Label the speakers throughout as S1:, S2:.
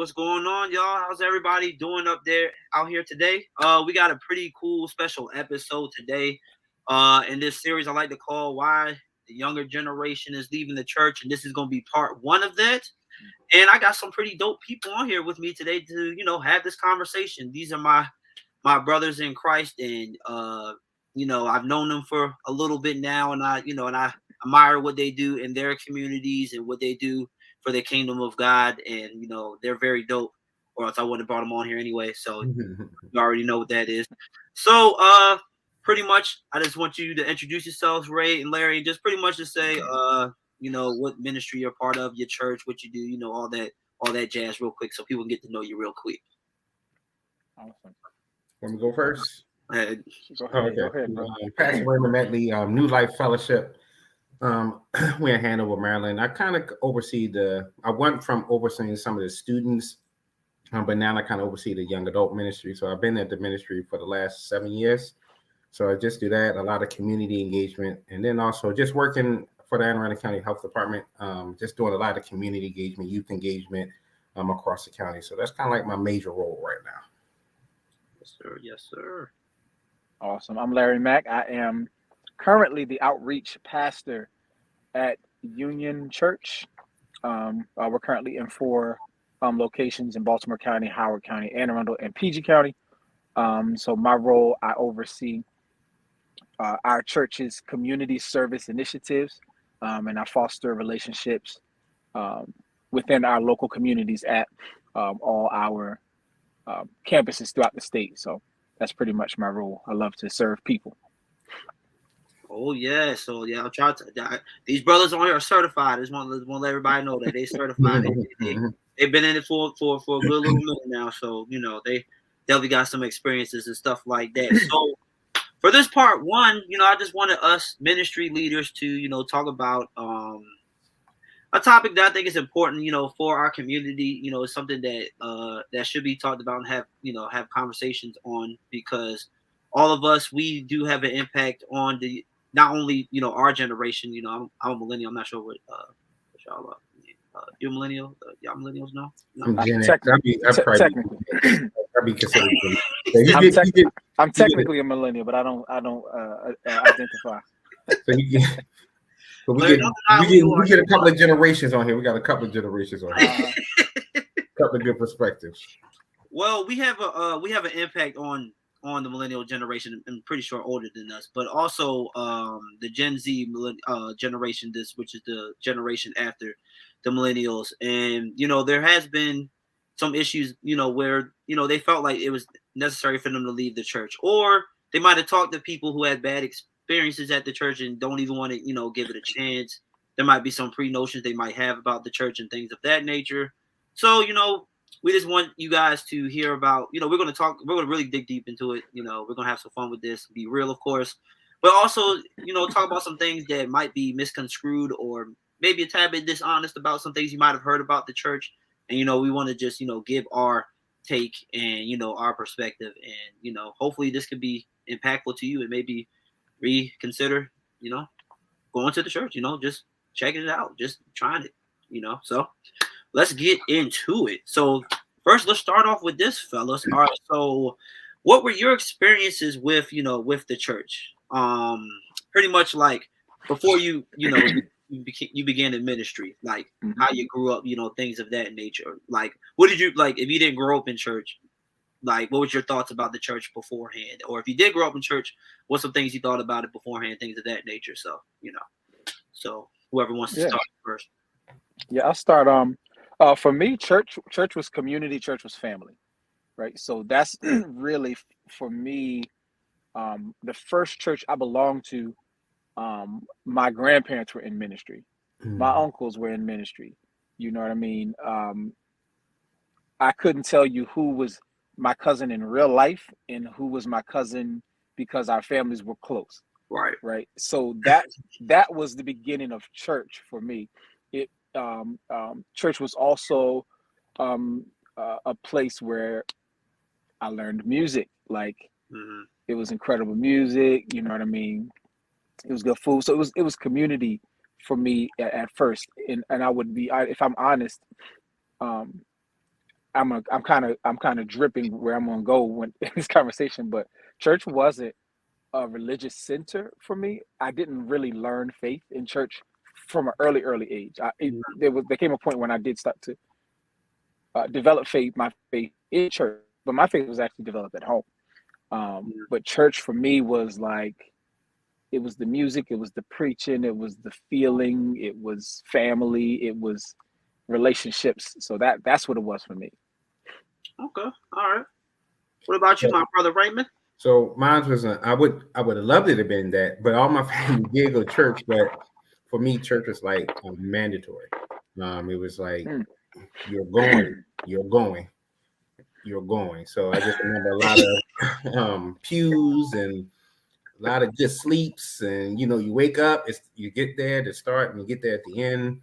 S1: what's going on, y'all? How's everybody doing up there out here today? We got a pretty cool special episode today. In this series I like to call Why the Younger Generation is Leaving the Church, and this is gonna be part one of that. And I got some pretty dope people on here with me today to, have this conversation. These are my brothers in Christ, and I've known them for a little bit now, and I admire what they do in their communities and what they do for the kingdom of God, and they're very dope, or else I wouldn't have brought them on here anyway. So you already know what that is. So pretty much I just want you to introduce yourselves, Ray and Larry, and just pretty much to say what ministry you're part of, your church, what you do, all that jazz real quick, so people can get to know you real quick.
S2: Awesome.
S3: Want me to go first?
S1: Go ahead.
S2: Go ahead, bro.
S3: Pastor Raymond Medley, New Life Fellowship. We're in Hanover, Maryland. I went from overseeing some of the students, but now I kind of oversee the young adult ministry. So I've been at the ministry for the last 7 years. So I just do that, a lot of community engagement, and then also just working for the Anne Arundel County Health Department, just doing a lot of community engagement, youth engagement across the county. So that's kind of like my major role right now.
S1: Yes, sir. Yes, sir.
S2: Awesome. I'm Larry Mack. I am currently the outreach pastor at Union Church. We're currently in 4 locations in Baltimore County, Howard County, Anne Arundel, and PG County. So my role, I oversee our church's community service initiatives, and I foster relationships within our local communities at all our campuses throughout the state. So that's pretty much my role. I love to serve people.
S1: Oh yeah, so yeah, I'll try to. These brothers on here are certified. I just want to let everybody know that they certified. They've been in it for a good little minute now, so they definitely got some experiences and stuff like that. So for this part one, I just wanted us ministry leaders to talk about a topic that I think is important, for our community. It's something that that should be talked about and have conversations on, because all of us, we do have an impact on not only our generation. I'm a millennial. I'm not sure what y'all are. You're a millennial. Y'all millennials now? No.
S3: I'm Gen X.
S2: Technically,
S3: I'd be considered.
S2: I'm technically a millennial, but I don't identify.
S3: So we get a couple of generations on here. We got a couple of generations on here. Couple of good perspectives.
S1: Well, we have an impact on the millennial generation. I'm pretty sure older than us, but also the Gen Z generation, which is the generation after the millennials. And there has been some issues, where they felt like it was necessary for them to leave the church, or they might have talked to people who had bad experiences at the church and don't even want to give it a chance. There might be some pre-notions they might have about the church and things of that nature. So we just want you guys to hear about, we're going to really dig deep into it. We're going to have some fun with this, be real, of course, but also, talk about some things that might be misconstrued or maybe a tad bit dishonest about some things you might have heard about the church. And, we want to just, give our take and, our perspective, and, hopefully this could be impactful to you and maybe reconsider, going to the church, just checking it out, just trying it, so let's get into it. So first, let's start off with this, fellas. All right. So what were your experiences with the church? Pretty much like before you began in ministry, like how you grew up, things of that nature. Like, what did you like if you didn't grow up in church? Like, what was your thoughts about the church beforehand? Or if you did grow up in church, what's some things you thought about it beforehand, things of that nature? So, so whoever wants to start first.
S2: Yeah, I'll start. For me, church was community, church was family, right? So that's really, for me, the first church I belonged to, my grandparents were in ministry. My uncles were in ministry. You know what I mean? I couldn't tell you who was my cousin in real life and who was my cousin because our families were close. Right. So that was the beginning of church for me. Church was also a place where I learned music. Like it was incredible music. You know what I mean? It was good food. So it was community for me at first. And I would be, if I'm honest, I'm kind of dripping where I'm gonna go when in this conversation, but church wasn't a religious center for me. I didn't really learn faith in church from an early age. There came a point when I did start to develop my faith in church, but my faith was actually developed at home. But church for me was like, it was the music, it was the preaching, it was the feeling, it was family, it was relationships. So that's what it was for me.
S1: Okay, all right. What about you, my brother Raymond?
S3: So mine was I would have loved it to have been that, but all my family did go to church. But for me, church was like mandatory. It was like you're going, you're going, you're going. So I just remember a lot of pews and a lot of good sleeps, and you wake up, you get there to start and you get there at the end.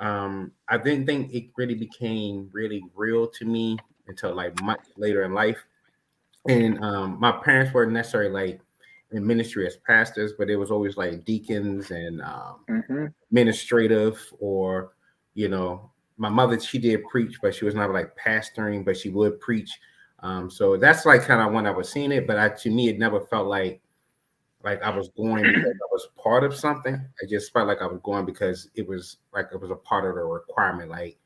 S3: I didn't think it really became really real to me until like much later in life. And my parents weren't necessarily like in ministry as pastors, but it was always like deacons and administrative, or my mother, she did preach, but she was not like pastoring, but she would preach. So that's like kind of when I was seeing it, but to me it never felt like I was going because I was part of something. I just felt like I was going because it was a part of the requirement. Like,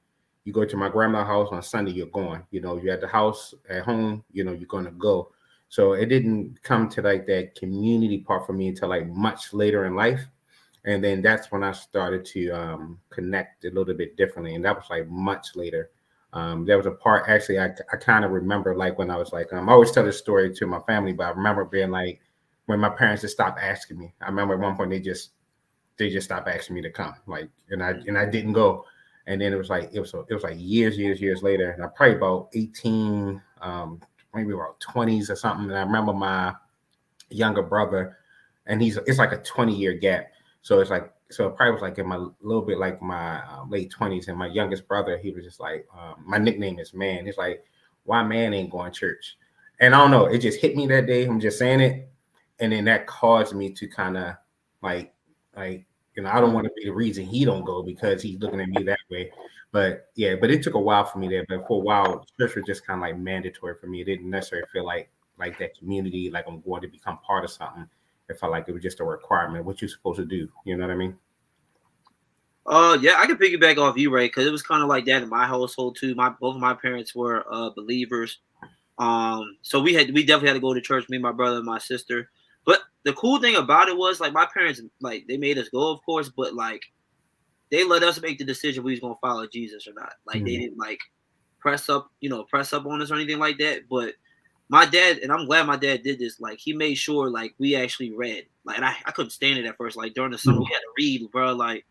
S3: you go to my grandma's house on Sunday, you're going. You're at the house at home, you're going to go. So it didn't come to like that community part for me until like much later in life. And then that's when I started to connect a little bit differently. And that was like much later. There was a part, actually, I kind of remember like when I was like, I always tell this story to my family, but I remember being like, when my parents just stopped asking me. I remember at one point they just stopped asking me to come, like, and I didn't go. And then it was like years later, and I probably about 18, maybe about 20s or something. And I remember my younger brother, and it's like a 20-year gap. So it probably was like in my little bit like my late 20s, and my youngest brother, he was just like, my nickname is Man. He's like, why Man ain't going to church? And I don't know, it just hit me that day. I'm just saying it. And then that caused me to kind of like, I don't want to be the reason he don't go because he's looking at me that way. But yeah, but it took a while for me there. But for a while, church was just kind of like mandatory for me. It didn't necessarily feel like that community, like I'm going to become part of something. It felt like it was just a requirement, what you're supposed to do. You know what I mean?
S1: Yeah, I can piggyback off you, Ray, because it was kind of like that in my household too. Both of my parents were believers. So we definitely had to go to church, me, my brother, and my sister. But the cool thing about it was, like, my parents, like, they made us go, of course, but like they let us make the decision if we was gonna follow Jesus or not. Like, they didn't like press up on us or anything like that. But my dad, and I'm glad my dad did this, like, he made sure like we actually read. Like, and I couldn't stand it at first. Like, during the summer we had to read, bro. Like,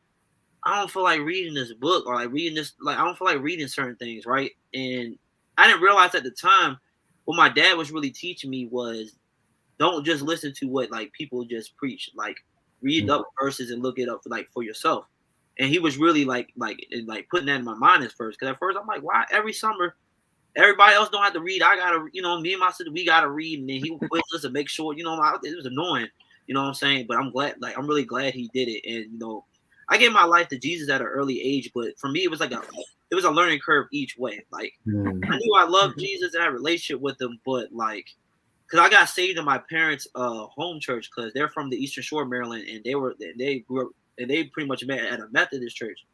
S1: I don't feel like reading this book, or like reading this, like, I don't feel like reading certain things, right? And I didn't realize at the time what my dad was really teaching me was, don't just listen to what like people just preach. Like, read up verses and look it up for yourself. And he was really like putting that in my mind at first. Because at first I'm like, why every summer everybody else don't have to read? I gotta, me and my sister, we gotta read. And then he would quiz us to make sure, it was annoying. You know what I'm saying? But I'm really glad he did it. And I gave my life to Jesus at an early age, but for me it was a learning curve each way. Like, I knew I loved Jesus and had a relationship with him, but like, because I got saved in my parents' home church, because they're from the Eastern Shore, Maryland, and they grew up, and they pretty much met at a Methodist church,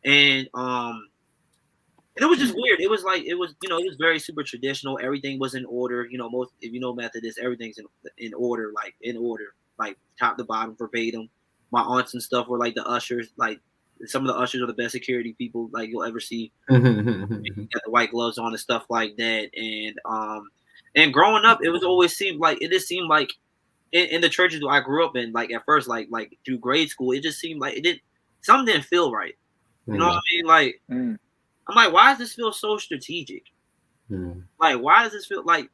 S1: and it was just weird. It was very super traditional. Everything was in order. Most, if you know Methodist, everything's in order, like top to bottom, verbatim. My aunts and stuff were like the ushers. Like, some of the ushers are the best security people like you'll ever see. Got the white gloves on and stuff like that, and growing up, it just seemed like in the churches I grew up in, like at first, like through grade school, it just seemed like something didn't feel right. You know what I mean? Like, I'm like, why does this feel so strategic? Like, why does this feel like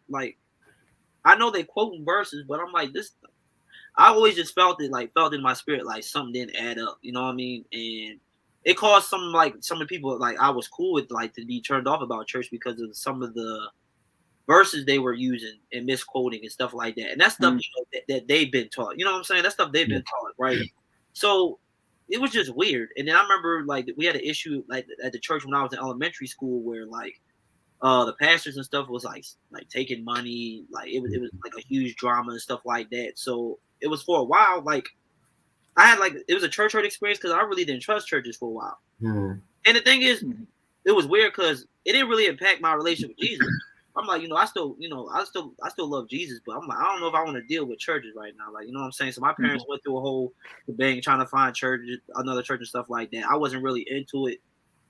S1: I know they quoting verses, but I'm like, this. I always just felt in my spirit like something didn't add up. You know what I mean? And it caused some of the people like I was cool with, like, to be turned off about church because of some of the verses they were using and misquoting and stuff like that. And that stuff that they've been taught. You know what I'm saying? That stuff they've been taught, right? So it was just weird. And then I remember, like, we had an issue like at the church when I was in elementary school where, like, the pastors and stuff was like taking money, like it was like a huge drama and stuff like that. So it was for a while, like I had like it was a church hurt experience because I really didn't trust churches for a while.
S3: Mm.
S1: And the thing is, it was weird because it didn't really impact my relationship with Jesus. I'm like, I still love Jesus, but I'm like, I don't know if I want to deal with churches right now. Like, you know what I'm saying? So my parents went through a whole debate trying to find another church and stuff like that. I wasn't really into it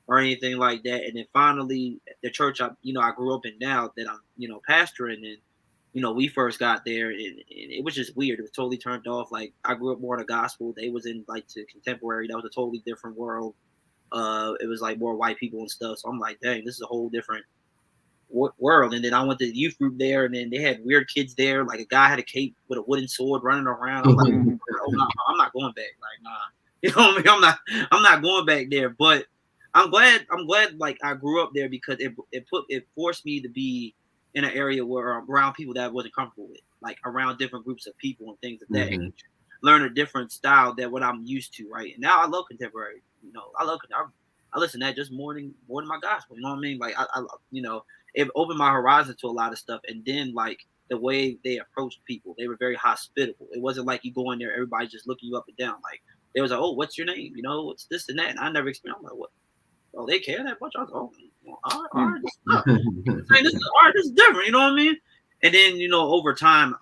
S1: or anything like that. And then finally, the church I grew up in now that I'm, pastoring in, we first got there and it was just weird. It was totally turned off. Like I grew up more in the gospel. They was in like to contemporary. That was a totally different world. It was like more white people and stuff. So I'm like, dang, this is a whole different world. And then I went to the youth group there, and then they had weird kids there. Like a guy had a cape with a wooden sword running around. I'm like, oh no, I'm not going back. Like, nah, you know what I mean? I'm not going back there. But I'm glad like I grew up there because it forced me to be in an area where around people that I wasn't comfortable with, like around different groups of people and things of that nature. Learn a different style than what I'm used to, right? And now I love contemporary. I listen to that just more than my gospel. You know what I mean? Like I it opened my horizon to a lot of stuff. And then like the way they approached people, they were very hospitable. It wasn't like you go in there, everybody just looking you up and down. Like they was like, oh, what's your name? What's this and that? And I never experienced. I'm like, what? Oh, they care that much? I was like, oh, well, all right, this is different. You know what I mean? And then over time,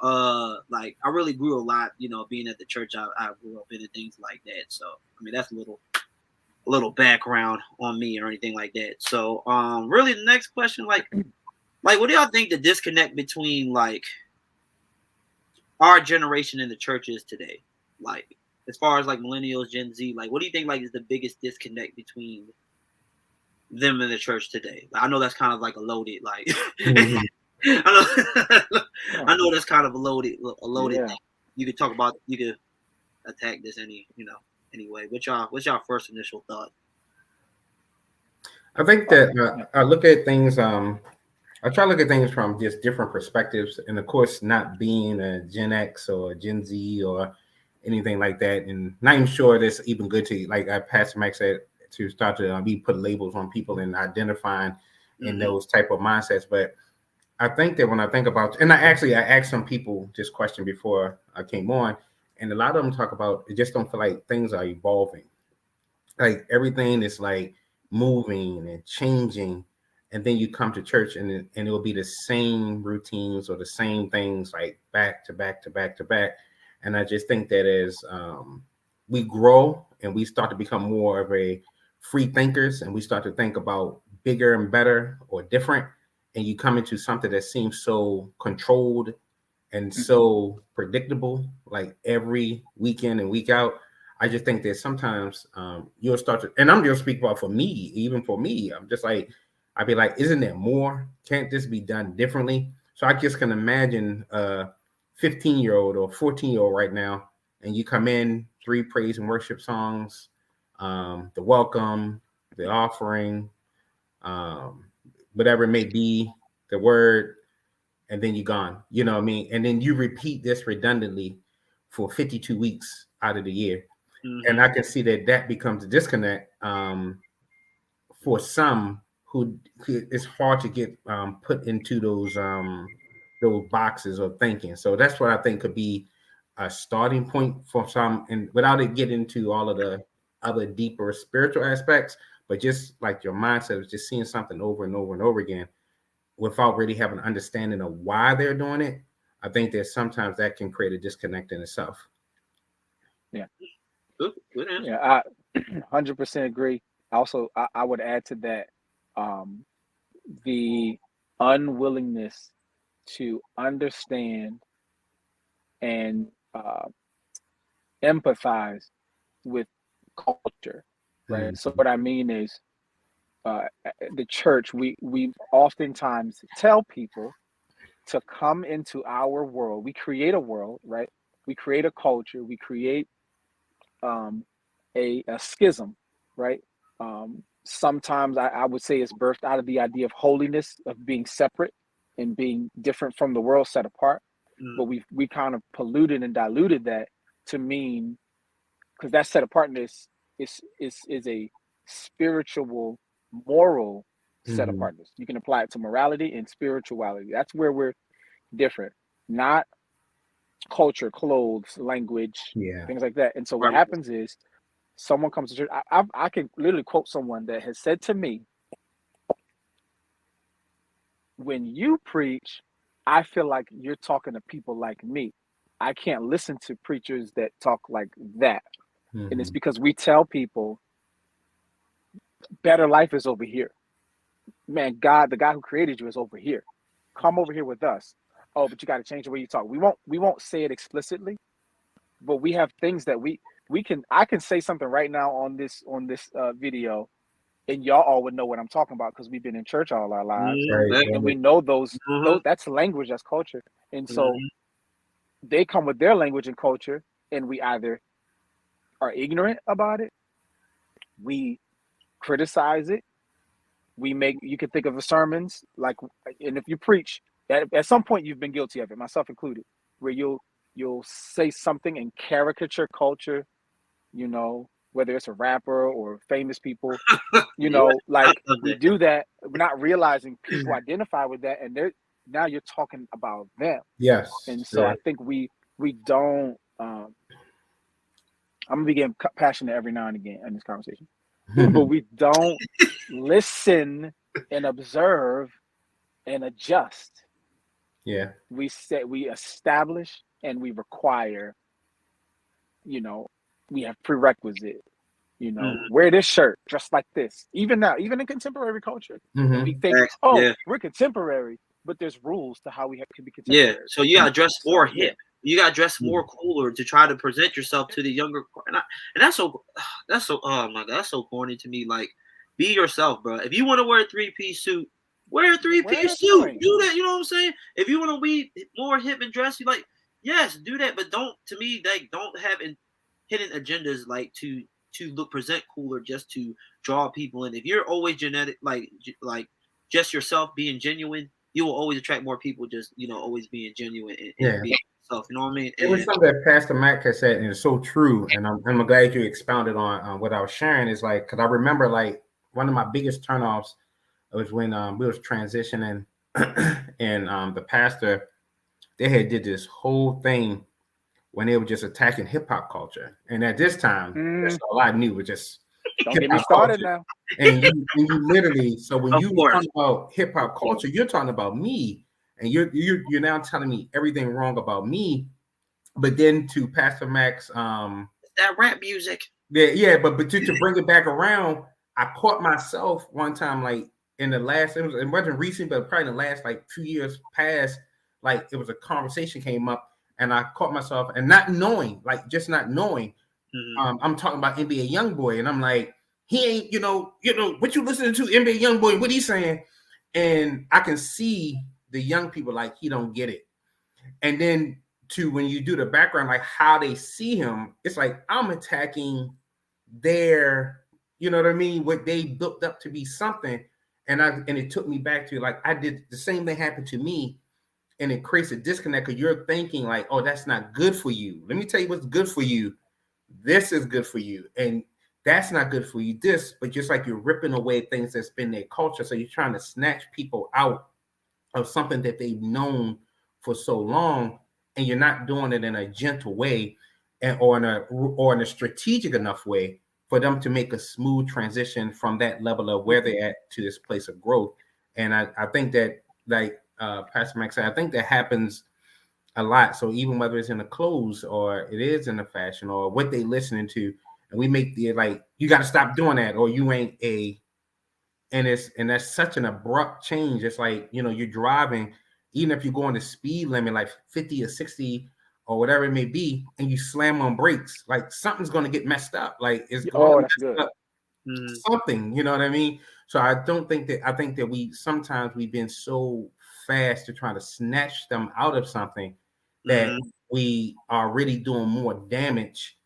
S1: like I really grew a lot. Being at the church I grew up in and things like that. So I mean, that's a little background on me or anything like that. So really the next question, like what do y'all think the disconnect between like our generation and the church is today? Like as far as like millennials, Gen Z, like what do you think like is the biggest disconnect between them and the church today? I know that's kind of like a loaded like I know that's kind of a loaded thing. You could talk about, you could attack this anyway. What's y'all first initial thought?
S3: I think that I look at things. I try to look at things from just different perspectives, and of course, not being a Gen X or a Gen Z or anything like that, and not even sure that's even good to, like Pastor Max said, to start to be put labels on people and identifying in those type of mindsets. But I think that when I think about, and I asked some people this question before I came on, and a lot of them talk about it just don't feel like things are evolving. Like everything is like moving and changing, and then you come to church and it will be the same routines or the same things like back to back to back to back. And I just think that as we grow and we start to become more of a free thinkers and we start to think about bigger and better or different, and you come into something that seems so controlled and so predictable, like every weekend and week out, I just think that sometimes you'll start to, and I'm just speaking about for me, even for me, I'm just like, I'd be like, isn't there more? Can't this be done differently? So I just can imagine a 15-year-old or 14-year-old right now, and you come in, 3 praise and worship songs, the welcome, the offering, whatever it may be, the word, and then you're gone. You know what I mean? And then you repeat this redundantly for 52 weeks out of the year. And I can see that becomes a disconnect for some who it's hard to get put into those boxes of thinking. So that's what I think could be a starting point for some, and without it getting into all of the other deeper spiritual aspects, but just like your mindset of just seeing something over and over and over again without really having an understanding of why they're doing it. I think that sometimes that can create a disconnect in itself.
S2: Yeah.
S1: Good answer.
S2: Yeah, I 100% agree. Also, I would add to that the unwillingness to understand and empathize with culture, right? So what I mean is the church, we oftentimes tell people to come into our world. We create a world, right? We create a culture. We create a schism, right? Sometimes I would say it's birthed out of the idea of holiness, of being separate and being different from the world, set apart. But we kind of polluted and diluted that to mean, because that set apartness is a spiritual, moral set apartness. You can apply it to morality and spirituality. That's where we're different, not culture, clothes, language, things like that. And so what happens is someone comes to church. I can literally quote someone that has said to me, when you preach, I feel like you're talking to people like me. I can't listen to preachers that talk like that. And it's because we tell people better life is over here. Man, God, the guy who created you is over here. Come over here with us. Oh, but you got to change the way you talk. We won't say it explicitly, but we have things that I can say something right now on this video, and y'all all would know what I'm talking about because we've been in church all our lives, and we know those that's language, that's culture. And so they come with their language and culture, and we either are ignorant about it, we criticize it, you can think of the sermons like, and if you preach, at some point you've been guilty of it, myself included, where you'll say something and caricature culture, whether it's a rapper or famous people, like we do that, not realizing people identify with that, and now you're talking about them.
S3: Yes.
S2: And so I think we don't. I'm gonna be getting passionate every now and again in this conversation, but we don't listen and observe and adjust.
S3: Yeah.
S2: We establish and we require. We have prerequisite. Wear this shirt, dress like this. Even now, even in contemporary culture, we think, we're contemporary, but there's rules to how we can be contemporary.
S1: Yeah, so you gotta dress more hip. You gotta dress more cooler to try to present yourself to the younger. And that's so. Oh my God, that's so corny to me. Like, be yourself, bro. If you want to wear a 3-piece suit, wear a 3-piece suit. Do that. You know what I'm saying? If you want to be more hip and dressy, like, yes, do that. But don't have hidden agendas like to present cooler just to draw people in. If you're always like just yourself, being genuine, you will always attract more people. Just always being genuine and being yourself. You know what I mean?
S3: It was something that Pastor Mac has said, and it's so true. And I'm glad you expounded on what I was sharing. Is like, because I remember like one of my biggest turnoffs was when we was transitioning, and the pastor, they had did this whole thing when they were just attacking hip hop culture. And at this time, that's all I knew was just
S2: don't get me started now.
S3: And you literally, so when you talk about hip hop culture, you're talking about me, and you're now telling me everything wrong about me. But then to Pastor Mac's
S1: that rap music.
S3: Yeah, but to bring it back around, I caught myself one time, like in the last, it wasn't recent, but probably in the last like 2 years past, like it was a conversation came up, and I caught myself and not knowing. I'm talking about NBA Youngboy, and I'm like, he ain't, what you listening to, NBA Youngboy, what he's saying, and I can see the young people like he don't get it, and then to when you do the background, like how they see him, it's like I'm attacking their, you know what I mean, what they built up to be something, and it took me back to like I did the same thing happened to me. And it creates a disconnect because you're thinking like, oh, that's not good for you. Let me tell you what's good for you. This is good for you. And that's not good for you. But just like you're ripping away things that's been their culture. So you're trying to snatch people out of something that they've known for so long. And you're not doing it in a gentle way or in a strategic enough way for them to make a smooth transition from that level of where they're at to this place of growth. And I think that like, Pastor Max said, I think that happens a lot. So even whether it's in the clothes or it is in the fashion or what they listening to, and we make the like, you got to stop doing that, or you ain't and that's such an abrupt change. It's like, you're driving, even if you're going the speed limit, like 50 or 60 or whatever it may be, and you slam on brakes, like something's going to get messed up. Like it's going to mess up something, you know what I mean? So I think that sometimes we've been so fast to try to snatch them out of something that we are really doing more damage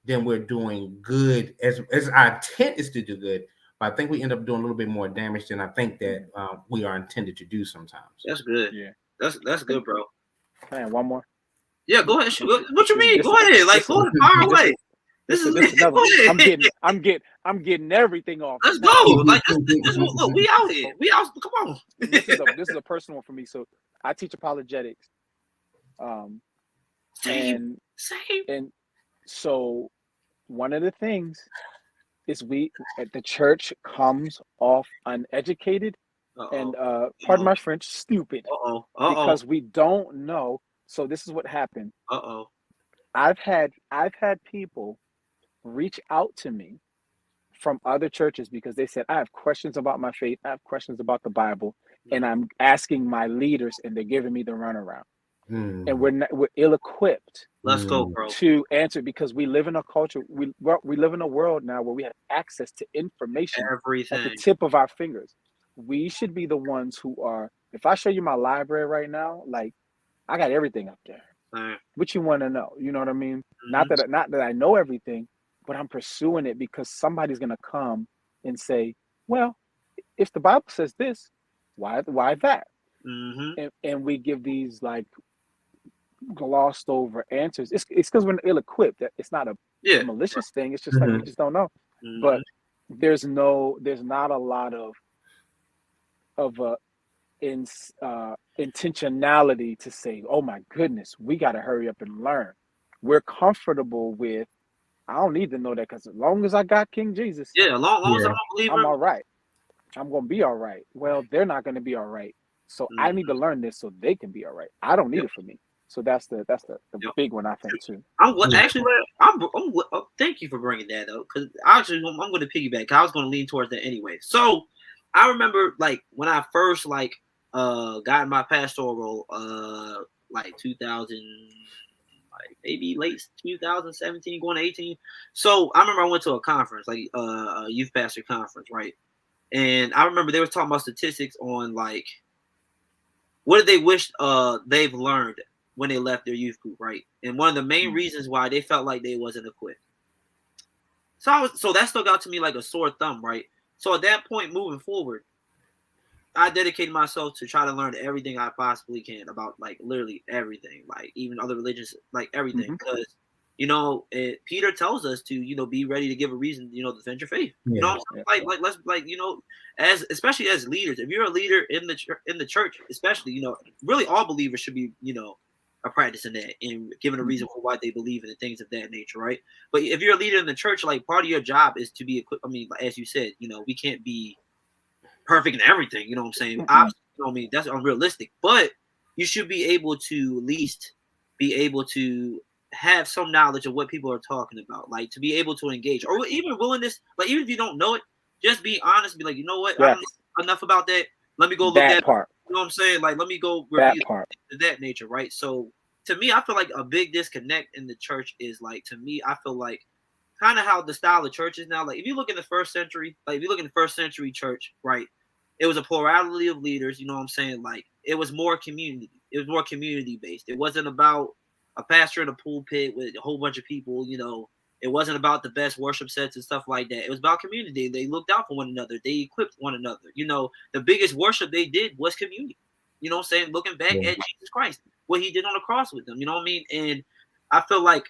S3: than we're doing good, as our intent is to do good, but I think we end up doing a little bit more damage than I think that we are intended to do sometimes.
S1: That's good. Yeah, that's good, bro.
S2: Man, one more.
S1: Yeah, go ahead. What you mean? Go ahead. Like, go far away. This is
S2: another one. I'm getting everything off.
S1: Let's go. Like this look, we out here. We out. Come on.
S2: This is a personal one for me. So I teach apologetics.
S1: Same.
S2: And so one of the things is we at the church comes off uneducated and pardon my French, stupid. Because we don't know. So this is what happened. I've had people reach out to me from other churches because they said, I have questions about my faith, I have questions about the Bible, and I'm asking my leaders and they're giving me the runaround. And we're ill-equipped.
S1: Let's go, bro.
S2: To answer, because we live in a culture, we live in a world now where we have access to information
S1: Everything
S2: at the tip of our fingers. We should be the ones who are, if I show you my library right now, like I got everything up there. What you want to know? You know what I mean? Not that I know everything, but I'm pursuing it because somebody's gonna come and say, well, if the Bible says this, why that? And we give these like glossed over answers. It's because we're ill-equipped. It's not a malicious thing. It's just like we just don't know. But there's not a lot of intentionality to say, oh my goodness, we got to hurry up and learn. We're comfortable with, I don't need to know that because as long as I got King Jesus,
S1: as long as I'm a believer,
S2: I'm all right. I'm going to be all right. Well, they're not going to be all right. So I need to learn this so they can be all right. I don't need it for me. So that's the big one, I think, too.
S1: Thank you for bringing that up, because actually I'm going to piggyback. I was going to lean towards that anyway. So I remember like when I first got in my pastoral role, like 2000, like maybe late 2017, going to 18. So I remember I went to a conference, like a youth pastor conference, right? And I remember they were talking about statistics on like what did they wish they've learned when they left their youth group, right? And one of the main reasons why they felt like they wasn't equipped. So that stuck out to me like a sore thumb, right? So at that point, moving forward, I dedicated myself to try to learn everything I possibly can about like literally everything, like even other religions, like everything, because Peter tells us to be ready to give a reason, defend your faith. You know, like let's as especially as leaders, if you're a leader in the church, especially really all believers should be a practice in that and giving a reason for why they believe in and things of that nature, right? But if you're a leader in the church, like part of your job is to be equipped. I mean, as you said, we can't be perfect in everything. You know what I'm saying? Obviously, that's unrealistic. But you should be able to at least be able to have some knowledge of what people are talking about, like to be able to engage, or even willingness. Like even if you don't know it, just be honest. Be like, you know what? I don't know enough about that. Let me go look at part. You know what I'm saying? Like, let me go review that nature, right? So to me, I feel like a big disconnect in the church is like, to me, I feel like kind of how the style of church is now. Like if you look in the first century, church, right? It was a plurality of leaders, you know what I'm saying? Like it was more community. It was more community based. It wasn't about a pastor in a pulpit with a whole bunch of people, It wasn't about the best worship sets and stuff like that. It was about community. They looked out for one another. They equipped one another. The biggest worship they did was community. You know what I'm saying? Looking back at Jesus Christ, what he did on the cross with them. You know what I mean? And I feel like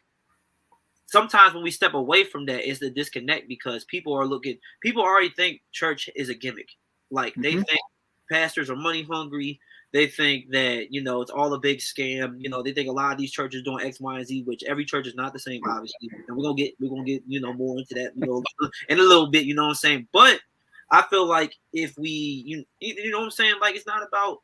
S1: sometimes when we step away from that, it's the disconnect because people already think church is a gimmick. Like they think pastors are money hungry. They think that, it's all a big scam. They think a lot of these churches doing X, Y, and Z, which every church is not the same, obviously. And we're gonna get, more into that, in a little bit, you know what I'm saying? But I feel like if we, you know what I'm saying? Like, it's not about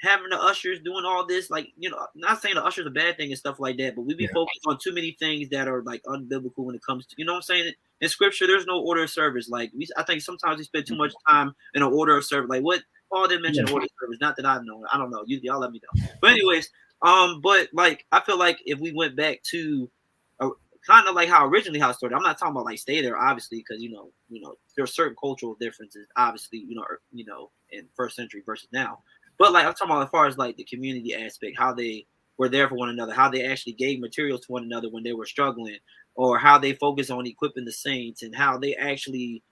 S1: having the ushers doing all this, like, not saying the ushers a bad thing and stuff like that, but we be focused on too many things that are like unbiblical when it comes to, you know what I'm saying? In scripture, there's no order of service. Like I think sometimes we spend too much time in an order of service. Like what Paul didn't mention order of service, not that I know. I don't know. Y'all let me know. But anyways, but like I feel like if we went back to kind of like how it started. I'm not talking about like stay there, obviously, because there are certain cultural differences, obviously, in first century versus now. But like I'm talking about as far as like the community aspect, how they were there for one another, how they actually gave materials to one another when they were struggling, or how they focus on equipping the saints, and how they actually,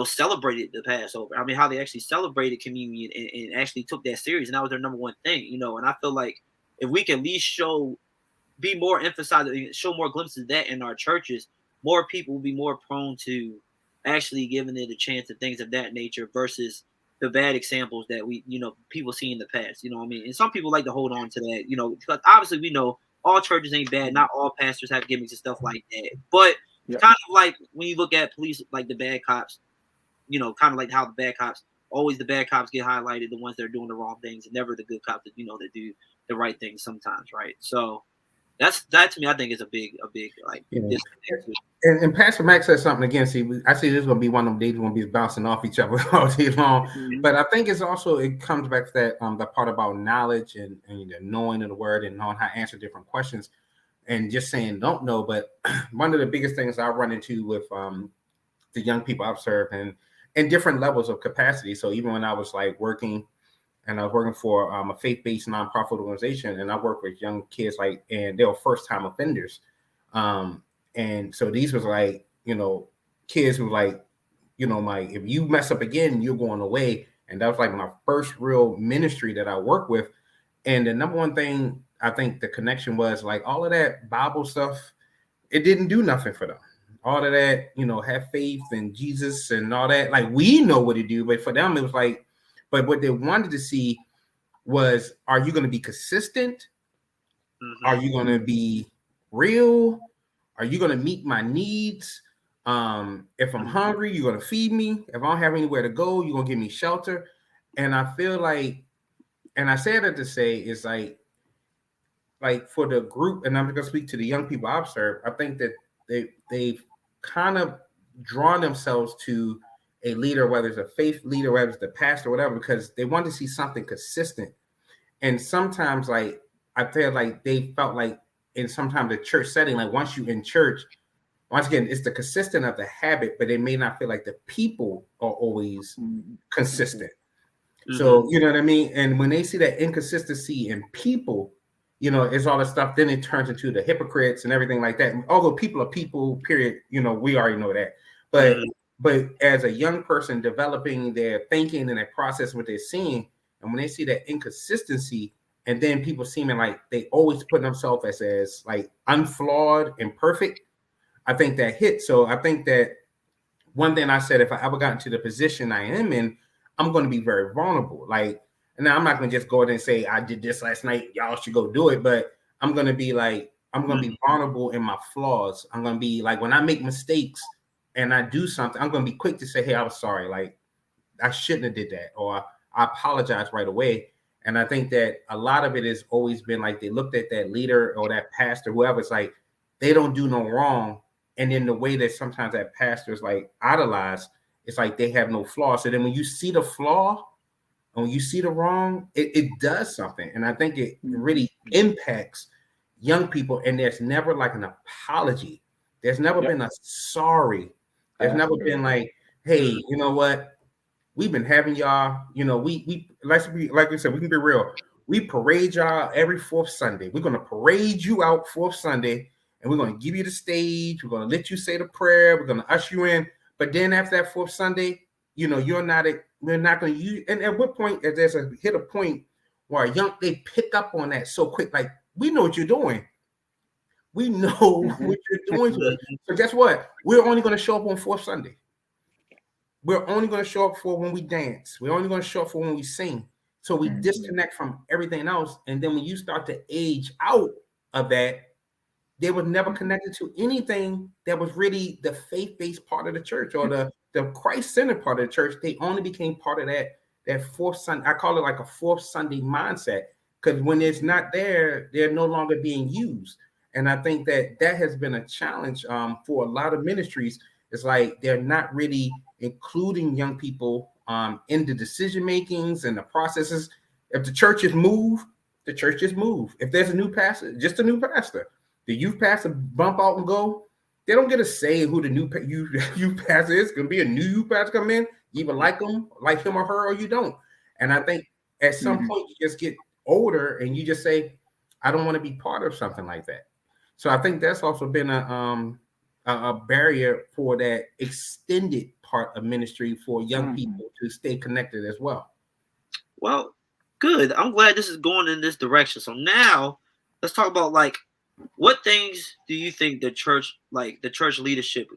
S1: celebrated the Passover. I mean, how they actually celebrated communion and actually took that serious, and that was their number one thing, And I feel like if we can at least be more emphasized, show more glimpses of that in our churches, more people will be more prone to actually giving it a chance and things of that nature versus the bad examples that we, people see in the past. You know what I mean? And some people like to hold on to that, because obviously we know all churches ain't bad. Not all pastors have gimmicks and stuff like that. But
S2: Yep.
S1: kind of like when you look at police, like the bad cops, kind of like how the bad cops, always the bad cops get highlighted, the ones that are doing the wrong things, and never the good cops that, that do the right things sometimes, right? So that to me, I think is a big like disconnect.
S3: And Pastor Max said something again. See, I see this is going to be one of them days we're going to be bouncing off each other all day long.
S2: Mhm.
S3: But I think it's also, it comes back to that the part about knowledge and knowing of the word and knowing how to answer different questions and just saying don't know. But one of the biggest things I run into with the young people I've served and different levels of capacity. So even when I was like working, and I was working for a faith-based nonprofit organization, and I work with young kids and they were first-time offenders. And so these was like, kids who like, if you mess up again, you're going away. And that was like my first real ministry that I worked with. And the number one thing I think the connection was like all of that Bible stuff, it didn't do nothing for them. All of that, have faith in Jesus and all that. Like we know what to do, but for them, it was like, but what they wanted to see was, are you going to be consistent?
S1: Mm-hmm.
S3: Are you going to be real? Are you going to meet my needs? If I'm hungry, you're going to feed me. If I don't have anywhere to go, you're going to give me shelter. And I feel like, and I say that to say is like for the group, and I'm going to speak to the young people I've served, I think that they've kind of drawn themselves to a leader, whether it's a faith leader, whether it's the pastor, whatever, because they want to see something consistent. And sometimes, like, I feel like they felt like in sometimes the church setting, like once you in church, once again, it's the consistent of the habit, but they may not feel like the people are always consistent. Mm-hmm. So, you know what I mean? And when they see that inconsistency in people, it's all the stuff, then it turns into the hypocrites and everything like that. And although people are people, period, we already know that. But but as a young person developing their thinking and their process, what they're seeing, and when they see that inconsistency, and then people seeming like they always put themselves as like unflawed and perfect, I think that hit. So I think that one thing I said, if I ever got into the position I am in, I'm going to be very vulnerable. Like, and now I'm not going to just go ahead and say, I did this last night, y'all should go do it. But I'm going to be like, I'm going to be vulnerable in my flaws. I'm going to be like, when I make mistakes and I do something, I'm going to be quick to say, hey, I was sorry. Like, I shouldn't have did that. Or I apologize right away. And I think that a lot of it has always been like, they looked at that leader or that pastor, whoever, it's like, they don't do no wrong. And in the way that sometimes that pastor is like idolized, it's like they have no flaw. So then when you see the flaw, and when you see the wrong, it does something. And I think it really impacts young people. And there's never like an apology. There's never been a sorry. There's never been like, hey, you know what? We've been having y'all, we like we said, we can be real. We parade y'all every fourth Sunday. We're going to parade you out fourth Sunday, and we're going to give you the stage. We're going to let you say the prayer. We're going to usher you in. But then after that fourth Sunday, we're not going to use. And at what point, if there's hit a point where they pick up on that so quick, like, we know what you're doing. We know what you're doing. So guess what? We're only going to show up on fourth Sunday. We're only going to show up for when we dance. We're only going to show up for when we sing. So we disconnect from everything else. And then when you start to age out of that, they were never connected to anything that was really the faith-based part of the church or the Christ-centered part of the church. They only became part of that fourth Sunday. I call it like a fourth Sunday mindset, because when it's not there, they're no longer being used. And I think that has been a challenge for a lot of ministries. It's like they're not really including young people in the decision makings and the processes. If the church is moved, the church is moved. If there's a new pastor, just a new pastor. The youth pastor bump out and go. They don't get a say in who the new youth pastor is. It's going to be a new youth pastor come in. You either like him or her, or you don't. And I think at some point you just get older and you just say, I don't want to be part of something like that. So I think that's also been a barrier for that extended part of ministry for young people to stay connected as well.
S1: Well, good. I'm glad this is going in this direction. So now let's talk about like What things do you think the church leadership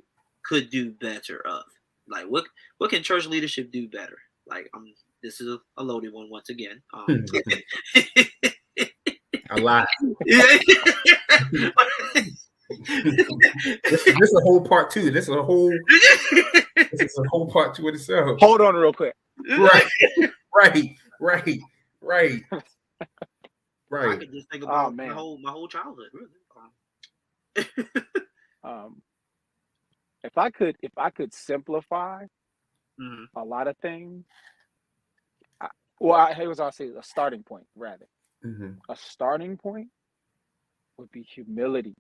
S1: could do better of? Like what can church leadership do better? Like this is a loaded one once again.
S3: A lot.
S1: Yeah.
S3: This is a whole part two. This is a whole part two of itself.
S2: Hold on real quick.
S3: Right.
S1: I could just think about my whole childhood. Really.
S2: If I could simplify a lot of things, I'll say a starting point rather.
S3: Mm-hmm.
S2: A starting point would be humility,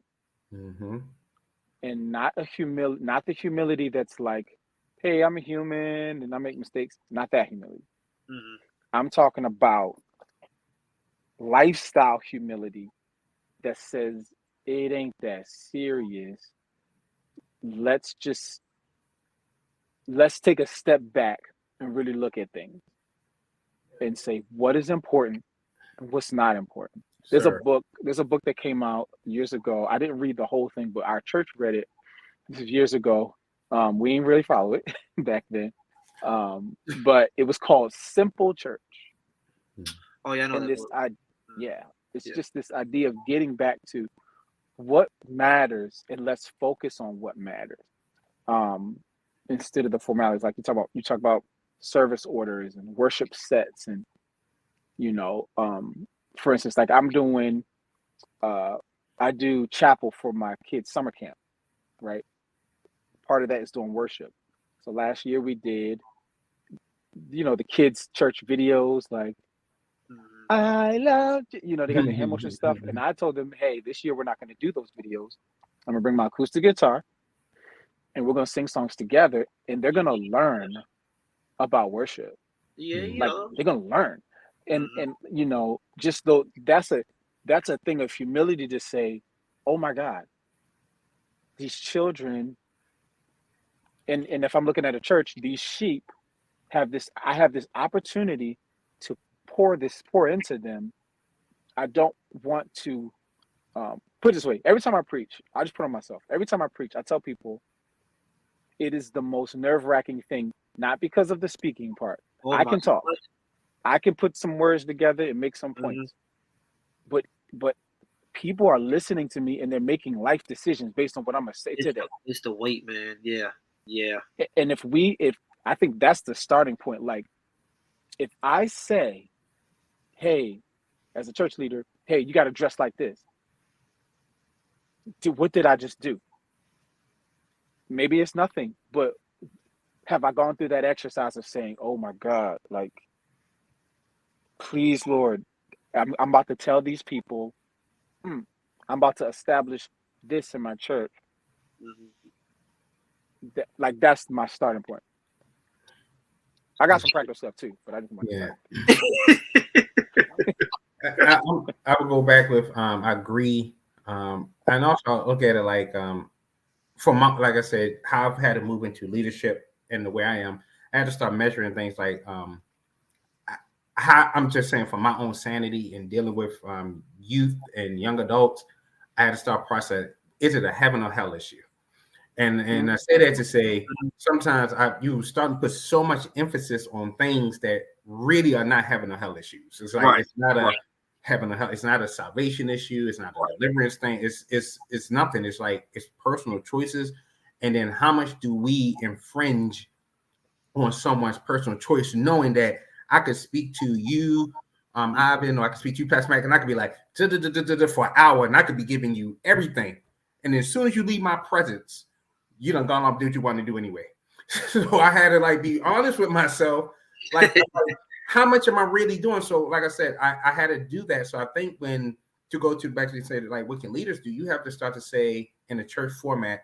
S2: and not the humility that's like, hey, I'm a human and I make mistakes. Not that humility. I'm talking about lifestyle humility that says it ain't that serious. Let's take a step back and really look at things and say what is important and what's not important. There's a book that came out years ago. I didn't read the whole thing, but our church read it. This is years ago. We didn't really follow it back then. But it was called Simple Church.
S1: Oh yeah, I know
S2: and
S1: that book.
S2: It's just this idea of getting back to what matters and let's focus on what matters. Instead of the formalities, like you talk about service orders and worship sets, and for instance, like I'm doing, I do chapel for my kids' summer camp, right? Part of that is doing worship. So last year we did, the kids' church videos, like I love you. They got the hand motion stuff, and I told them, hey, this year we're not going to do those videos. I'm gonna bring my acoustic guitar, and we're gonna sing songs together, and they're gonna learn about worship.
S1: Yeah,
S2: like they're gonna learn, and just though that's a thing of humility to say, oh my God, these children, and if I'm looking at a church, these sheep I have this opportunity to pour into them. I don't want to put it this way. Every time I preach, I just put on myself. Every time I preach, I tell people it is the most nerve-wracking thing, not because of the speaking part. I can talk. I can put some words together and make some points. But people are listening to me and they're making life decisions based on what I'm gonna say to them.
S1: It's the weight, man. Yeah.
S2: And if I think that's the starting point. Like, if I say, hey, as a church leader, hey, you got to dress like this. What did I just do? Maybe it's nothing, but have I gone through that exercise of saying, oh my God, like, please, Lord, I'm about to tell these people, I'm about to establish this in my church. That's my starting point. I got some practical stuff too, but I just want
S3: to I would go back with I agree, and also I'll look at it like like I said, how I've had to move into leadership and the way I am. I had to start measuring things like I'm just saying, for my own sanity and dealing with youth and young adults, I had to start processing: is it a heaven or hell issue? And I say that to say sometimes you start to put so much emphasis on things that really are not heaven or hell issues. It's like it's not a heaven or hell. It's not a salvation issue. It's not a deliverance thing. It's nothing. It's like it's personal choices. And then how much do we infringe on someone's personal choice, knowing that I could speak to you, Ivan, or I could speak to you, Pastor Mac, and I could be like for an hour, and I could be giving you everything. And as soon as you leave my presence, you done gone off do what you want to do anyway. So I had to be honest with myself, like how much am I really doing? So like I said, I had to do that. So I think to go to back to say like what can leaders do, you have to start to say in a church format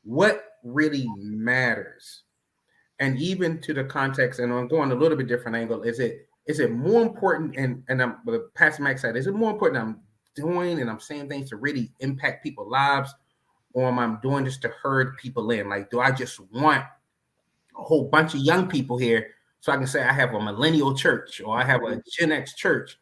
S3: what really matters. And even to the context, and I'm going a little bit different angle, is it more important, and I'm with Pastor Max said, is it more important I'm doing and I'm saying things to really impact people's lives, or am I doing this to herd people in? Like, do I just want a whole bunch of young people here so I can say I have a millennial church or I have a Gen X church?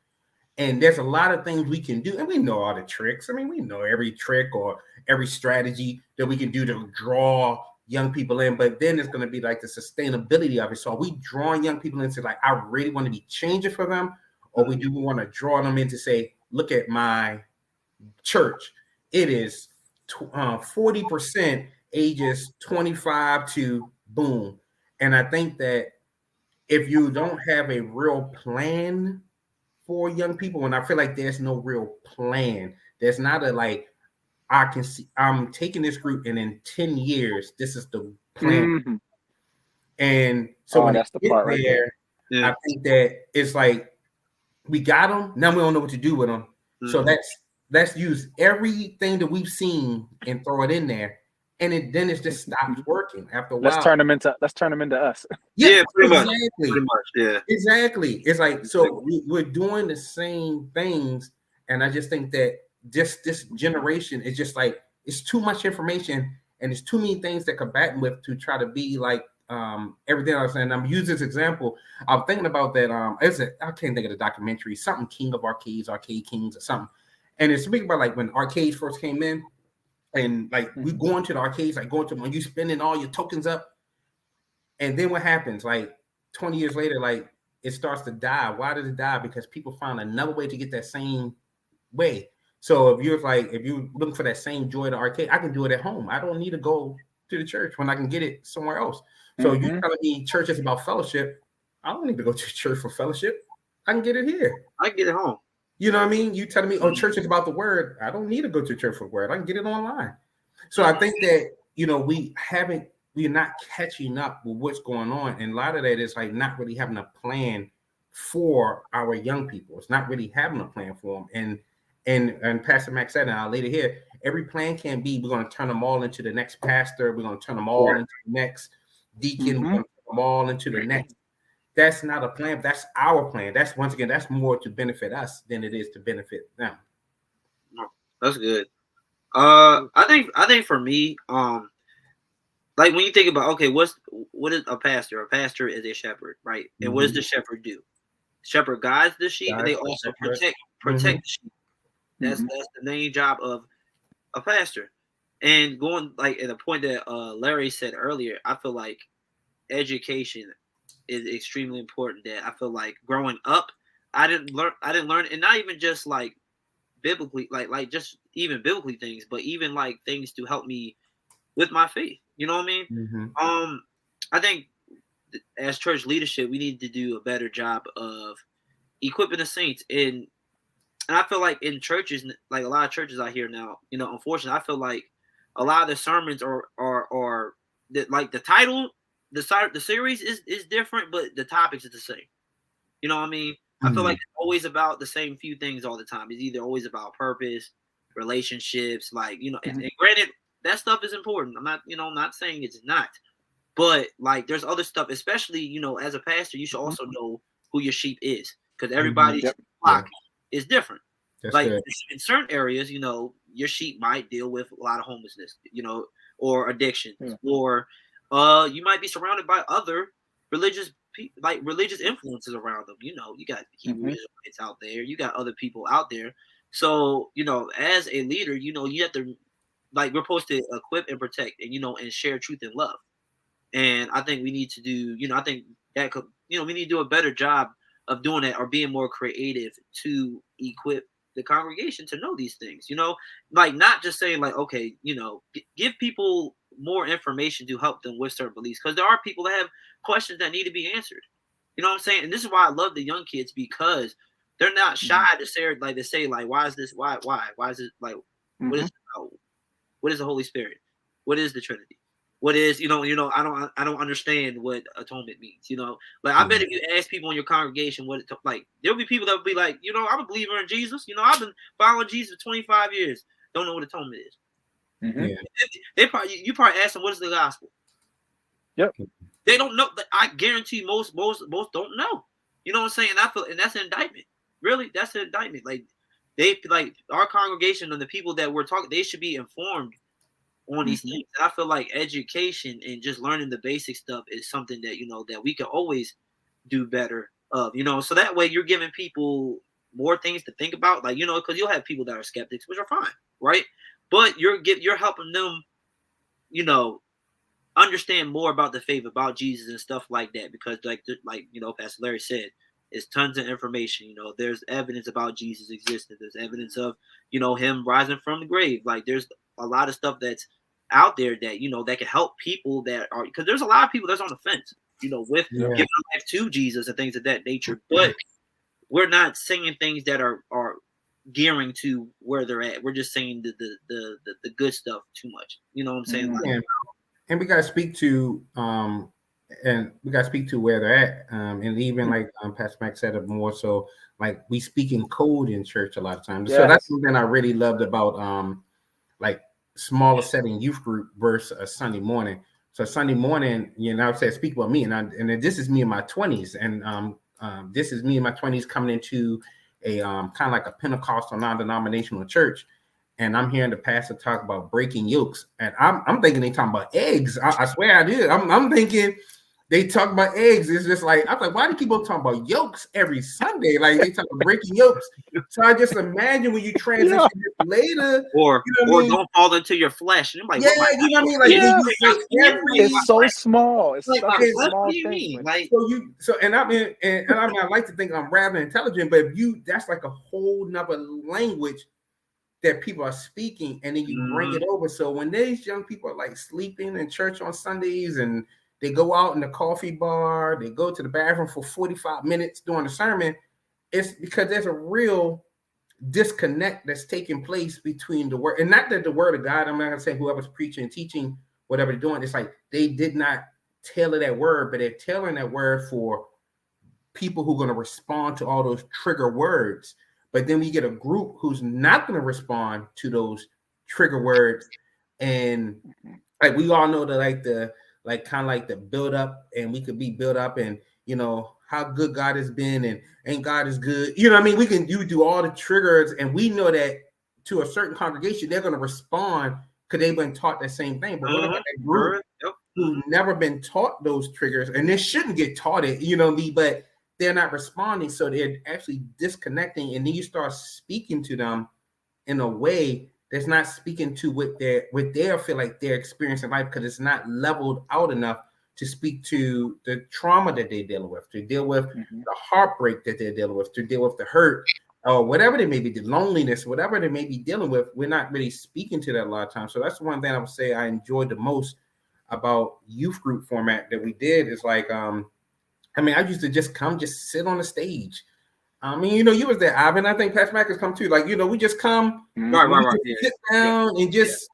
S3: And there's a lot of things we can do, and we know all the tricks. I mean, we know every trick or every strategy that we can do to draw young people in, but then it's going to be like the sustainability of it. So are we drawing young people into like, I really want to be changing for them, or we do want to draw them in to say, look at my church. It is 40% ages 25 to boom. And I think that if you don't have a real plan for young people, and I feel like there's no real plan, there's not a like, I can see I'm taking this group and in 10 years, this is the plan.
S2: Mm-hmm.
S3: And so when
S2: that's
S3: they
S2: the
S3: get
S2: part right
S3: there,
S1: Yeah.
S3: I think that it's like we got them, now we don't know what to do with them. So let's use everything that we've seen and throw it in there. And then it just stops working after a while.
S2: Let's turn them into us.
S1: Yeah, pretty
S3: exactly.
S1: much. Pretty much. Yeah.
S3: Exactly. It's like, so we're doing the same things. And I just think that just this generation is just like, it's too much information and it's too many things that combat with to try to be like everything else. And I'm using this example. I'm thinking about that. I can't think of the documentary, something King of Arcades, Arcade Kings or something. And it's speaking about like when arcades first came in, and like we go into the arcades, like going to when you spending all your tokens up, and then what happens? Like 20 years later, like it starts to die. Why does it die? Because people found another way to get that same way. So if you're looking for that same joy at the arcade, I can do it at home. I don't need to go to the church when I can get it somewhere else. So you telling me church is about fellowship? I don't need to go to church for fellowship. I can get it here.
S1: I can get it home.
S3: You know what I mean? You telling me, oh, church is about the word. I don't need to go to church for the word. I can get it online. So I think that, we're not catching up with what's going on. And a lot of that is like not really having a plan for our young people. It's not really having a plan for them. And Pastor Max said, and I'll later here, every plan can be, we're going to turn them all into the next pastor. We're going to turn them all into the next deacon. We're going to turn them all into the next. That's not a plan. That's our plan. That's once again, that's more to benefit us than it is to benefit them.
S1: That's good. I think for me, like when you think about, okay, what is a pastor? A pastor is a shepherd, right? And what does the shepherd do? Shepherd guides the sheep, and they also protect the sheep. That's the main job of a pastor. And going like at the point that Larry said earlier, I feel like education is extremely important. That I feel like growing up, I didn't learn, and not even just like biblically, like just even biblically things, but even like things to help me with my faith. You know what I mean? I think as church leadership, we need to do a better job of equipping the saints. And I feel like in churches, like a lot of churches out here now, unfortunately, I feel like a lot of the sermons are like the title, the series is different, but the topics is the same. You know what I mean? I feel like it's always about the same few things all the time. It's either always about purpose, relationships, like, and granted, that stuff is important. I'm not saying it's not, but like there's other stuff, especially, as a pastor, you should also know who your sheep is, because everybody's flock is different. That's like good. In certain areas, your sheep might deal with a lot of homelessness, or addiction, or you might be surrounded by other religious influences around them. You got Hebrew Israelites out there, you got other people out there. So, as a leader, you have to, like, we're supposed to equip and protect and, and share truth and love. And I think we need to do, I think that could, we need to do a better job of doing that, or being more creative to equip the congregation to know these things, like not just saying like, okay, give people more information to help them with certain beliefs. Because there are people that have questions that need to be answered. You know what I'm saying? And this is why I love the young kids, because they're not shy to say like, why is this? Why is it like, what is the Holy Spirit? What is the Trinity? What is, I don't understand what atonement means, like, I bet if you ask people in your congregation there'll be people that will be like, I'm a believer in Jesus. I've been following Jesus for 25 years. Don't know what atonement is. You probably ask them, what is the gospel?
S2: Yep.
S1: They don't know. I guarantee most don't know. You know what I'm saying? And that's an indictment. Really, that's an indictment. Like, our congregation and the people that we're talking, they should be informed on these things. I feel like education and just learning the basic stuff is something that, that we can always do better of, so that way you're giving people more things to think about, like, because you'll have people that are skeptics, which are fine, right? But you're helping them, understand more about the faith, about Jesus and stuff like that, because like Pastor Larry said, it's tons of information. There's evidence about Jesus existing. There's evidence of him rising from the grave. Like, there's a lot of stuff that's out there that that can help people that are, because there's a lot of people that's on the fence, with giving life to Jesus and things of that nature. But we're not saying things that are gearing to where they're at. We're just saying the good stuff too much. You know what I'm saying? Like,
S3: and we gotta speak to where they're at. And even like Pastor Mac said, it more so like we speak in code in church a lot of times. Yes. So that's something I really loved about like smaller setting youth group versus a Sunday morning. So Sunday morning, I said speak about me, and this is me in my 20s, and this is me in my 20s coming into a kind of like a Pentecostal non-denominational church. And I'm hearing the pastor talk about breaking yokes, and I'm thinking they talking about eggs. I swear I did. I'm thinking they talk about eggs. It's just like, I'm like, why do people talk about yokes every Sunday? Like, they talk about breaking yokes. So I just imagine when you transition later,
S1: or don't fall into your flesh. And I'm like,
S3: you know what I mean? Like,
S2: it's so small. It's
S1: like,
S2: such a small thing.
S1: Like,
S3: I like to think I'm rather intelligent, but that's like a whole nother language that people are speaking, and then you bring it over. So when these young people are like sleeping in church on Sundays, and they go out in the coffee bar, they go to the bathroom for 45 minutes during the sermon, it's because there's a real disconnect that's taking place between the word, and not that the word of God, I'm not gonna say whoever's preaching and teaching, whatever they're doing, it's like they did not tailor that word, but they're tailoring that word for people who are going to respond to all those trigger words. But then we get a group who's not going to respond to those trigger words. And like, we all know that kind of like the build up, and we could be built up, and how good God has been, and ain't God is good. You know what I mean? You do all the triggers, and we know that to a certain congregation, they're going to respond because they've been taught the same thing. But what about that group who've never been taught those triggers, and they shouldn't get taught it, but they're not responding, so they're actually disconnecting, and then you start speaking to them in a way that's not speaking to what they feel like they're experiencing life, because it's not leveled out enough to speak to the trauma that they're dealing with, to deal with the heartbreak that they're dealing with, to deal with the hurt, or whatever they may be, the loneliness, whatever they may be dealing with. We're not really speaking to that a lot of times. So that's one thing I would say I enjoyed the most about youth group format that we did, is like, I used to just sit on the stage. You was there, Ivan. I think Pastor Mac has come too. Like, we just come, sit down and just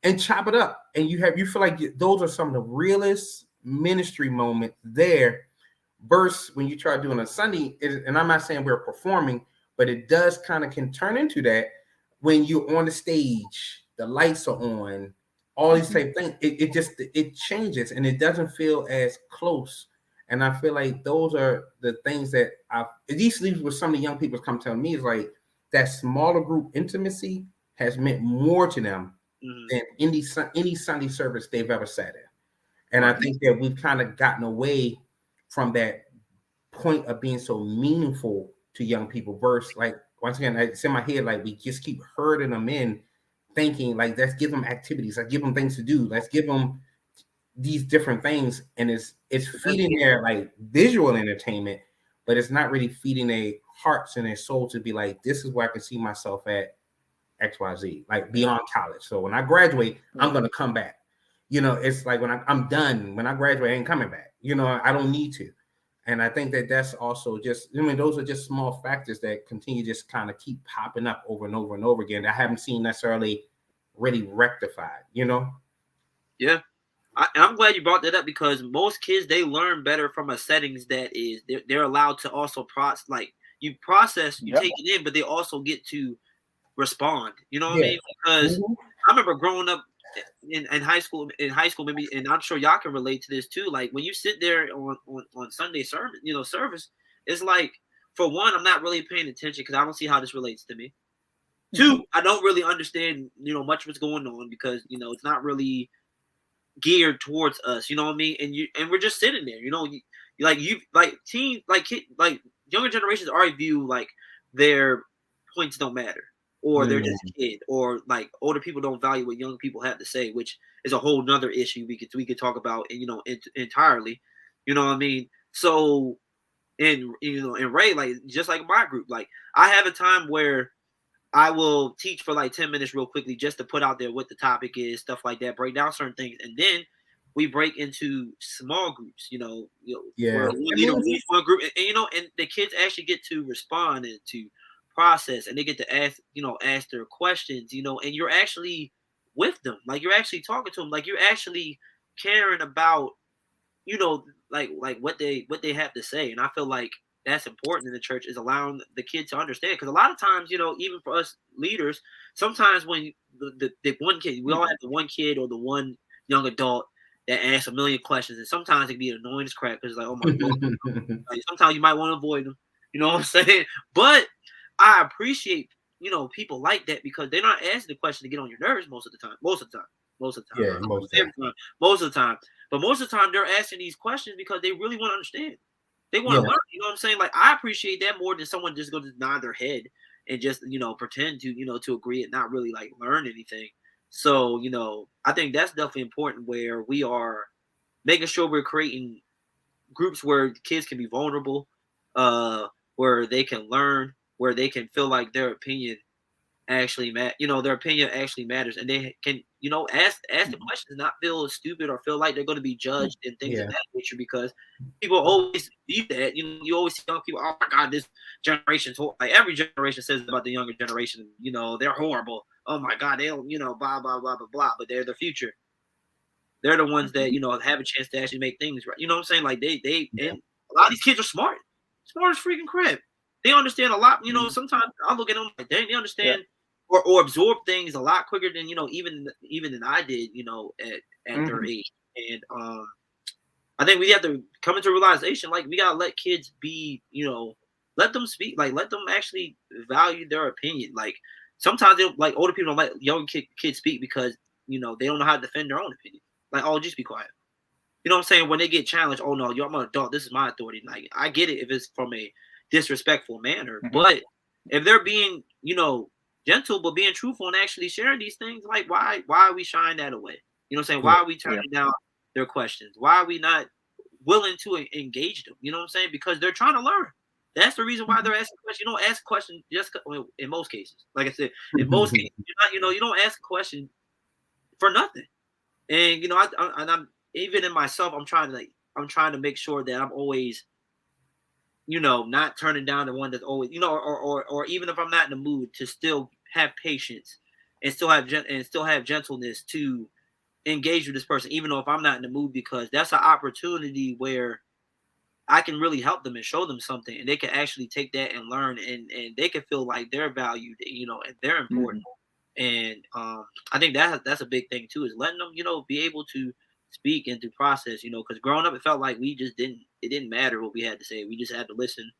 S3: and chop it up. And you feel like those are some of the realest ministry moments there. Versus when you try doing a Sunday, and I'm not saying we're performing, but it does kind of can turn into that when you're on the stage, the lights are on, all these type of things. It changes, and it doesn't feel as close. And I feel like those are the things that at least with some of the young people come telling me, is like that smaller group intimacy has meant more to them than any Sunday service they've ever sat in. And I think that we've kind of gotten away from that point of being so meaningful to young people. Versus, like, once again, it's in my head, like, we just keep herding them in, thinking like, let's give them activities, let's give them things to do, let's give them these different things, and it's feeding their like visual entertainment, but it's not really feeding their hearts and their soul to be like, this is where I can see myself at XYZ, like beyond college. So when I graduate, I'm gonna come back. It's like when I'm done, when I graduate, I ain't coming back. I don't need to. And I think that that's also just, those are just small factors that continue just kind of keep popping up over and over and over again that I haven't seen necessarily really rectified.
S1: Yeah. I'm glad you brought that up, because most kids, they learn better from a settings that is they're allowed to also process, you take it in, but they also get to respond. You know what I mean? Because I remember growing up in high school, maybe, and I'm sure y'all can relate to this too. Like, when you sit there on Sunday service, it's like, for one, I'm not really paying attention because I don't see how this relates to me. Two, I don't really understand much of what's going on, because it's not really geared towards us, you know what I mean? And we're just sitting there, younger generations already view like their points don't matter, or they're just
S3: Mm.
S1: a kid, or like older people don't value what young people have to say, which is a whole nother issue we could talk about, entirely. You know what I mean? So, and and Ray, like just like my group, like I have a time where I will teach for like 10 minutes real quickly just to put out there what the topic is, stuff like that, break down certain things, and then we break into small groups, where
S3: Yeah.
S1: one
S3: I
S1: leader
S3: mean,
S1: leads one group, and the kids actually get to respond and to process, and they get to ask their questions, and you're actually with them, like you're actually talking to them, like you're actually caring about, like what they have to say. And I feel like that's important in the church, is allowing the kid to understand, because a lot of times, even for us leaders, sometimes when the one kid, we all have the one kid or the one young adult that asks a million questions, and sometimes it can be annoying as crap, because it's like, oh my god, like, sometimes you might want to avoid them, you know what I'm saying? But I appreciate, people like that, because they're not asking the question to get on your nerves most of the time. Most of the time. Most of the time.
S3: yeah,
S1: I'm not
S3: most
S1: every time. Most of the time. But most of the time, they're asking these questions because they really want to understand. They want
S3: yeah.
S1: to learn. You know what I'm saying? Like, I appreciate that more than someone just going to nod their head and just, pretend to, to agree and not really like learn anything. So, I think that's definitely important, where we are making sure we're creating groups where kids can be vulnerable, where they can learn, where they can feel like their opinion their opinion actually matters, and they can, ask the questions, not feel stupid or feel like they're going to be judged and things of
S3: Yeah.
S1: that nature, because people always do that. You always see young people, oh my god, this generation's like every generation says about the younger generation, they're horrible. Oh my god, they'll, blah blah blah blah blah, but they're the future. They're the ones that, have a chance to actually make things right. You know what I'm saying? Like
S3: Yeah.
S1: and a lot of these kids are smart as freaking crap. They understand a lot. Sometimes I look at them like, dang, they
S2: Yeah.
S1: understand or absorb things a lot quicker than, even than I did, at their age. And I think we have to come into realization, like we gotta let kids be, let them speak, like let them actually value their opinion. Like sometimes they like older people don't let young kids speak because they don't know how to defend their own opinion. Like, oh, just be quiet. You know what I'm saying? When they get challenged, oh no, I'm an adult. This is my authority. Like I get it if it's from a disrespectful manner, but if they're being, gentle but being truthful and actually sharing these things, like why are we shying that away? You know what I'm saying?
S3: Yeah.
S1: Why are we turning down their questions? Why are we not willing to engage them? You know what I'm saying? Because they're trying to learn. That's the reason why they're asking questions. You don't ask questions just in most cases. Like I said, in most cases, you're not, you don't ask a question for nothing. And I'm even in myself, I'm trying to make sure that I'm always, not turning down the one that's always, or even if I'm not in the mood, to still have patience and still have gentleness to engage with this person, even though if I'm not in the mood, because that's an opportunity where I can really help them and show them something, and they can actually take that and learn, and they can feel like they're valued, and they're important. And I think that's a big thing too, is letting them, be able to speak and to process, because growing up, it felt like it didn't matter what we had to say. We just had to listen,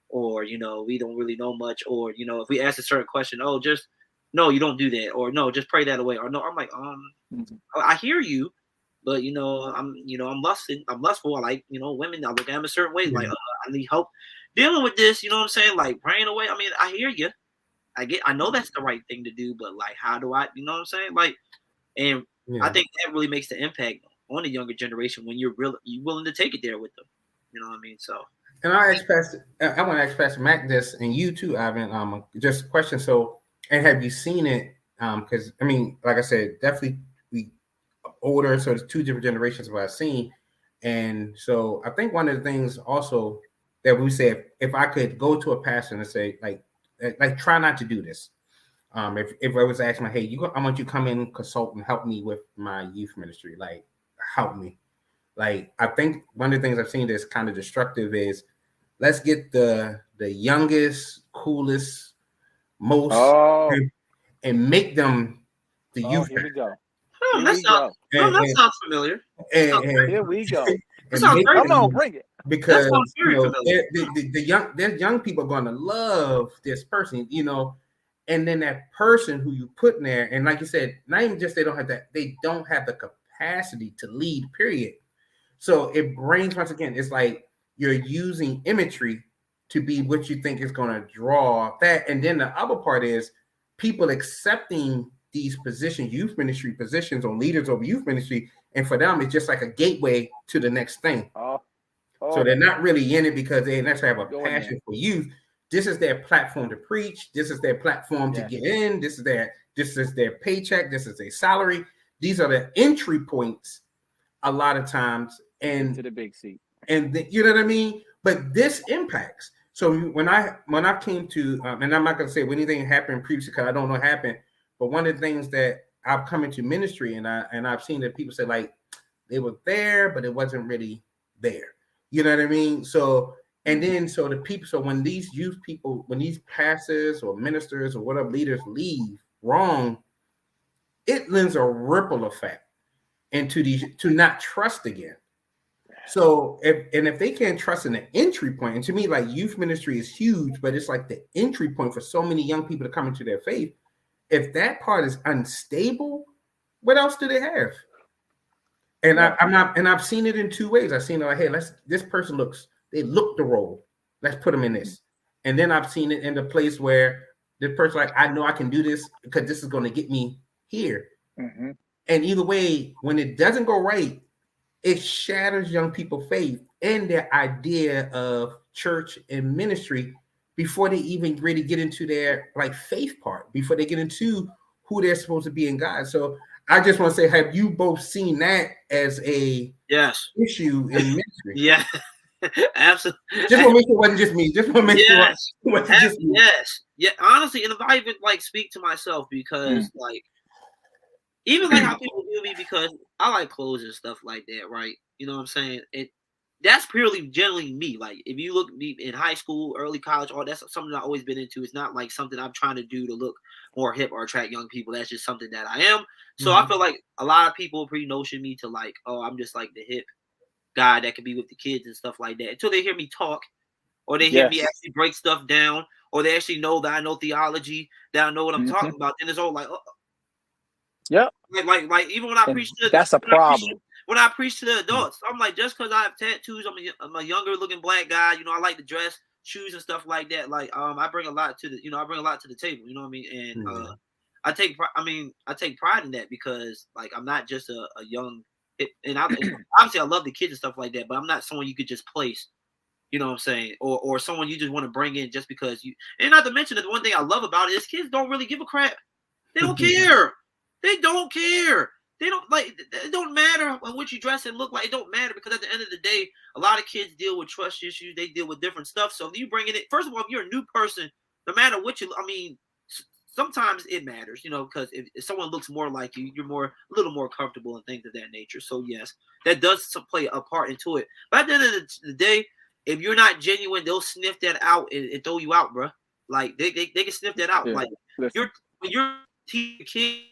S1: or, we don't really know much, or, if we ask a certain question, oh, just, no, you don't do that, or no, just pray that away, or no, I'm like, I hear you, but, I'm lustful. I like, women, I look at them a certain way, like, I need help dealing with this, you know what I'm saying? Like praying away. I mean, I hear you. I know that's the right thing to do, but like, how do I, you know what I'm saying? Like, and I
S3: Yeah.
S1: think that really makes the impact on the younger generation when you're willing to take it there with them. You know what I mean? So.
S3: And I want to ask Pastor Mac this, and you too, Ivan. Just a question. So, and have you seen it? Because I mean, like I said, definitely we older, so there's two different generations of what I've seen, and so I think one of the things also that we say, if I could go to a pastor and say, like try not to do this. If I was asking, hey, I want you to come in, consult, and help me with my youth ministry, like help me. Like I think one of the things I've seen that's kind of destructive is let's get the youngest, coolest, most, and make them the youth.
S2: Here we go.
S1: That sounds familiar.
S2: Here we go.
S1: That sounds great.
S2: Come on, bring it.
S3: Because
S2: familiar.
S3: the young people are going to love this person, and then that person who you put in there, and like you said, not even just they don't have the capacity to lead, period. So it brings, once again, it's like you're using imagery to be what you think is going to draw that. And then the other part is people accepting these positions, youth ministry positions, or leaders over youth ministry, and for them it's just like a gateway to the next thing. So they're not really in it because they necessarily have a passion for youth. This is their platform to preach. This is their platform to get in. This is their paycheck. This is their salary. These are the entry points a lot of times, and
S2: to the big seat.
S3: And you know what I mean? But this impacts. So when I came to, and I'm not going to say anything happened previously because I don't know what happened, but one of the things that I've come into ministry and I've seen that people say like they were there, but it wasn't really there. You know what I mean? So and then so the people, so when these youth people, when these pastors or ministers or whatever leaders leave wrong, it lends a ripple effect into these to not trust again. So if they can't trust in the entry point, and to me, like youth ministry is huge, but it's like the entry point for so many young people to come into their faith. If that part is unstable, what else do they have? And I've seen it in two ways. I've seen it like, hey, this person they look the role. Let's put them in this. And then I've seen it in the place where the person like, I know I can do this because this is going to get me here.
S2: Mm-hmm.
S3: And either way, when it doesn't go right, it shatters young people's faith and their idea of church and ministry before they even really get into their like faith part, before they get into who they're supposed to be in God. So I just want to say, have you both seen that as a issue in ministry?
S1: Yeah, absolutely.
S3: Just want to make sure it wasn't just me. Just want to make sure it wasn't just me.
S1: Yes. Yeah, honestly, and if I even like speak to myself because like even like how people view me because I like clothes and stuff like that, right? You know what I'm saying? That's purely generally me. Like if you look me in high school, early college, all that's something I've always been into. It's not like something I'm trying to do to look more hip or attract young people. That's just something that I am. So I feel like a lot of people pre-notion me to like, oh, I'm just like the hip guy that can be with the kids and stuff like that. Until they hear me talk, or they hear me actually break stuff down, or they actually know that I know theology, that I know what I'm talking about. Then it's all like, like even when I preach to
S2: that's a problem.
S1: When I preach to the adults, I'm like, just because I have tattoos, I'm a younger looking black guy. You know, I like to dress, shoes and stuff like that. Like, I bring a lot to the table. You know what I mean? And I take pride in that because like I'm not just a young, and obviously I love the kids and stuff like that, but I'm not someone you could just place. You know what I'm saying? Or someone you just want to bring in just because you. And not to mention that the one thing I love about it is kids don't really give a crap. They don't care. They don't care. They don't like. It don't matter what you dress and look like. It don't matter because at the end of the day, a lot of kids deal with trust issues. They deal with different stuff. So if you bring it, first of all, if you're a new person, no matter what sometimes it matters, you know, because if someone looks more like you, you're a little more comfortable and things of that nature. So yes, that does play a part into it. But at the end of the day, if you're not genuine, they'll sniff that out and throw you out, bro. Like they can sniff that out. Like when you're teaching kids.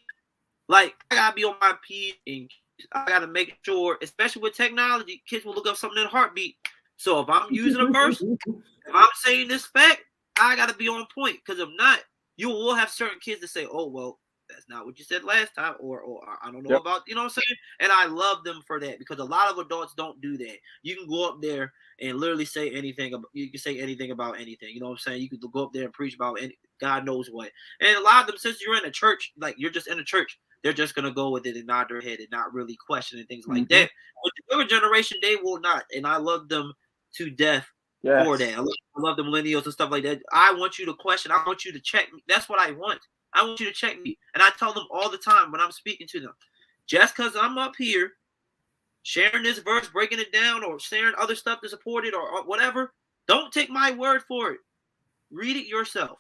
S1: Like, I gotta be on my P's and I gotta make sure, especially with technology, kids will look up something in a heartbeat. So if I'm using a verse, if I'm saying this fact, I gotta be on point. Because if not, you will have certain kids that say, oh, well, that's not what you said last time, or I don't know about, you know what I'm saying? And I love them for that because a lot of adults don't do that. You can go up there and literally say anything. You can say anything about anything. You know what I'm saying? You can go up there and preach about God knows what. And a lot of them, since you're in a church, like you're just in a church, they're just gonna go with it and nod their head and not really question and things like that. But the younger generation, they will not, and I love them to death for that. I love the millennials and stuff like that. I want you to question. I want you to check me. That's what I want. I want you to check me, and I tell them all the time when I'm speaking to them, just because I'm up here sharing this verse, breaking it down, or sharing other stuff to support it, or whatever, don't take my word for it. Read it yourself.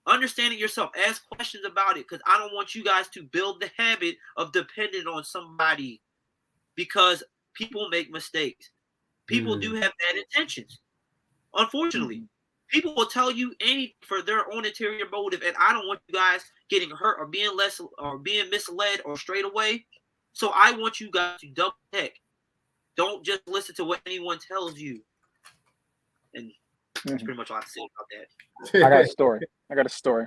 S1: Understand it yourself. Ask questions about it because I don't want you guys to build the habit of depending on somebody because people make mistakes. People do have bad intentions. Unfortunately, people will tell you anything for their own interior motive, and I don't want you guys getting hurt or being misled or strayed away. So I want you guys to double check. Don't just listen to what anyone tells you. And that's pretty much all I have to say about that.
S2: I got a story.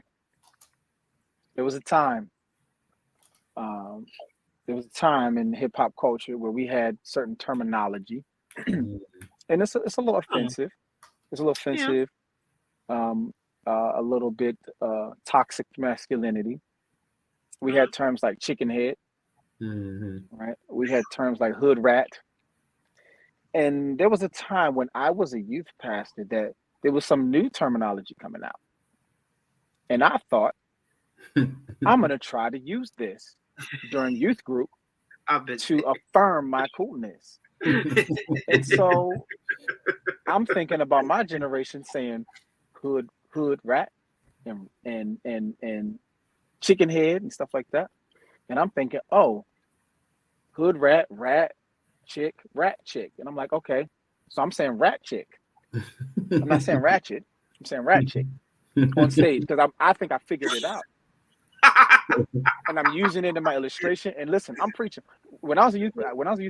S2: There was a time in hip hop culture where we had certain terminology, and it's a little offensive. It's a little offensive. A little bit toxic masculinity. We had terms like chicken head, right? We had terms like hood rat. And there was a time when I was a youth pastor that there was some new terminology coming out. And I thought, I'm going to try to use this during youth group to affirm my coolness. And so I'm thinking about my generation saying hood rat and chicken head and stuff like that. And I'm thinking, oh, hood rat chick. And I'm like, okay. So I'm saying rat chick. I'm not saying ratchet. I'm saying rat chick on stage because I think I figured it out. And I'm using it in my illustration. And listen, I'm preaching. When I was a youth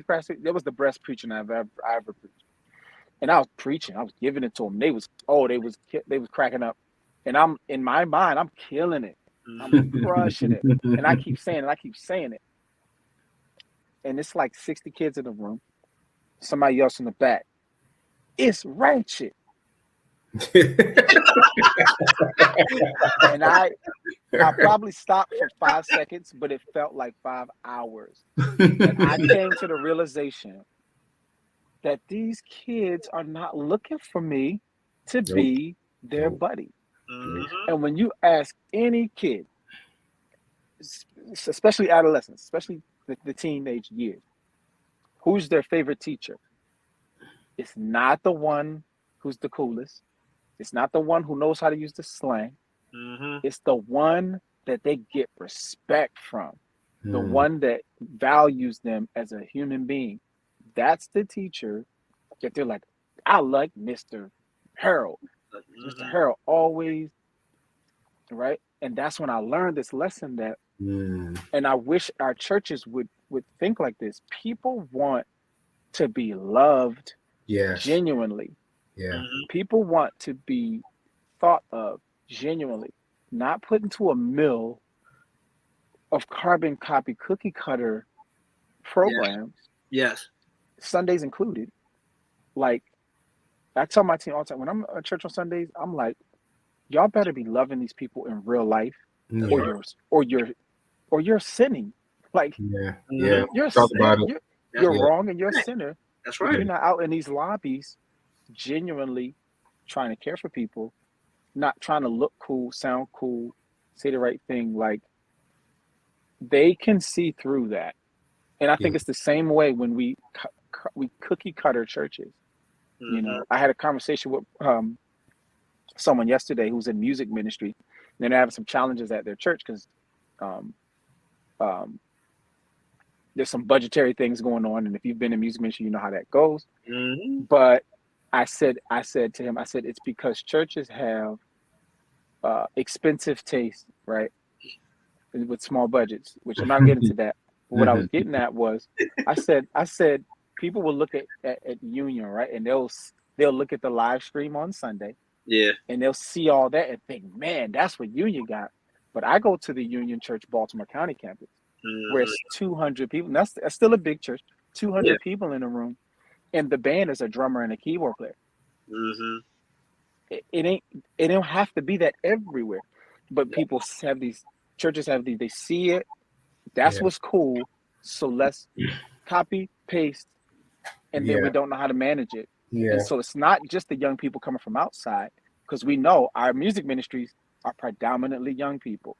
S2: pastor, that was the best preaching I ever preached. And I was preaching. I was giving it to them. They was cracking up. And I'm in my mind, I'm killing it. I'm crushing it. And I keep saying it. And it's like 60 kids in the room. Somebody else in the back. It's ratchet. And I probably stopped for 5 seconds, but it felt like 5 hours. And I came to the realization that these kids are not looking for me to be their buddy. And when you ask any kid, especially adolescents, especially the teenage years, who's their favorite teacher? It's not the one who's the coolest. It's not the one who knows how to use the slang. It's the one that they get respect from, the one that values them as a human being. That's the teacher that they're like, I like Mr. Harold. Mr. Harold always, right? And that's when I learned this lesson that, and I wish our churches would think like this. People want to be loved genuinely. People want to be thought of genuinely, not put into a mill of carbon copy cookie cutter programs.
S1: Yes.
S2: Sundays included. Like, I tell my team all the time, when I'm at church on Sundays, I'm like, y'all better be loving these people in real life, or you're sinning. Like, you're wrong and you're a sinner.
S1: That's right.
S2: You're not out in these lobbies genuinely trying to care for people, not trying to look cool, sound cool, say the right thing. Like, they can see through that. And I think it's the same way when we cookie cutter churches. You know, I had a conversation with someone yesterday who's in music ministry, and they're having some challenges at their church because there's some budgetary things going on, and if you've been in music ministry, you know how that goes. But I said to him, it's because churches have expensive taste, right, with small budgets, which I'm not getting to that. But what I was getting at was, I said people will look at Union, right, and they'll look at the live stream on Sunday, and they'll see all that and think, man, that's what Union got. But I go to the Union Church Baltimore County campus, where it's 200 people. And that's still a big church. 200 people in the room, and the band is a drummer and a keyboard player. It don't have to be that everywhere, but people have these churches have these. They see it. That's what's cool. So let's copy, paste, and then we don't know how to manage it. And so it's not just the young people coming from outside, because we know our music ministries are predominantly young people.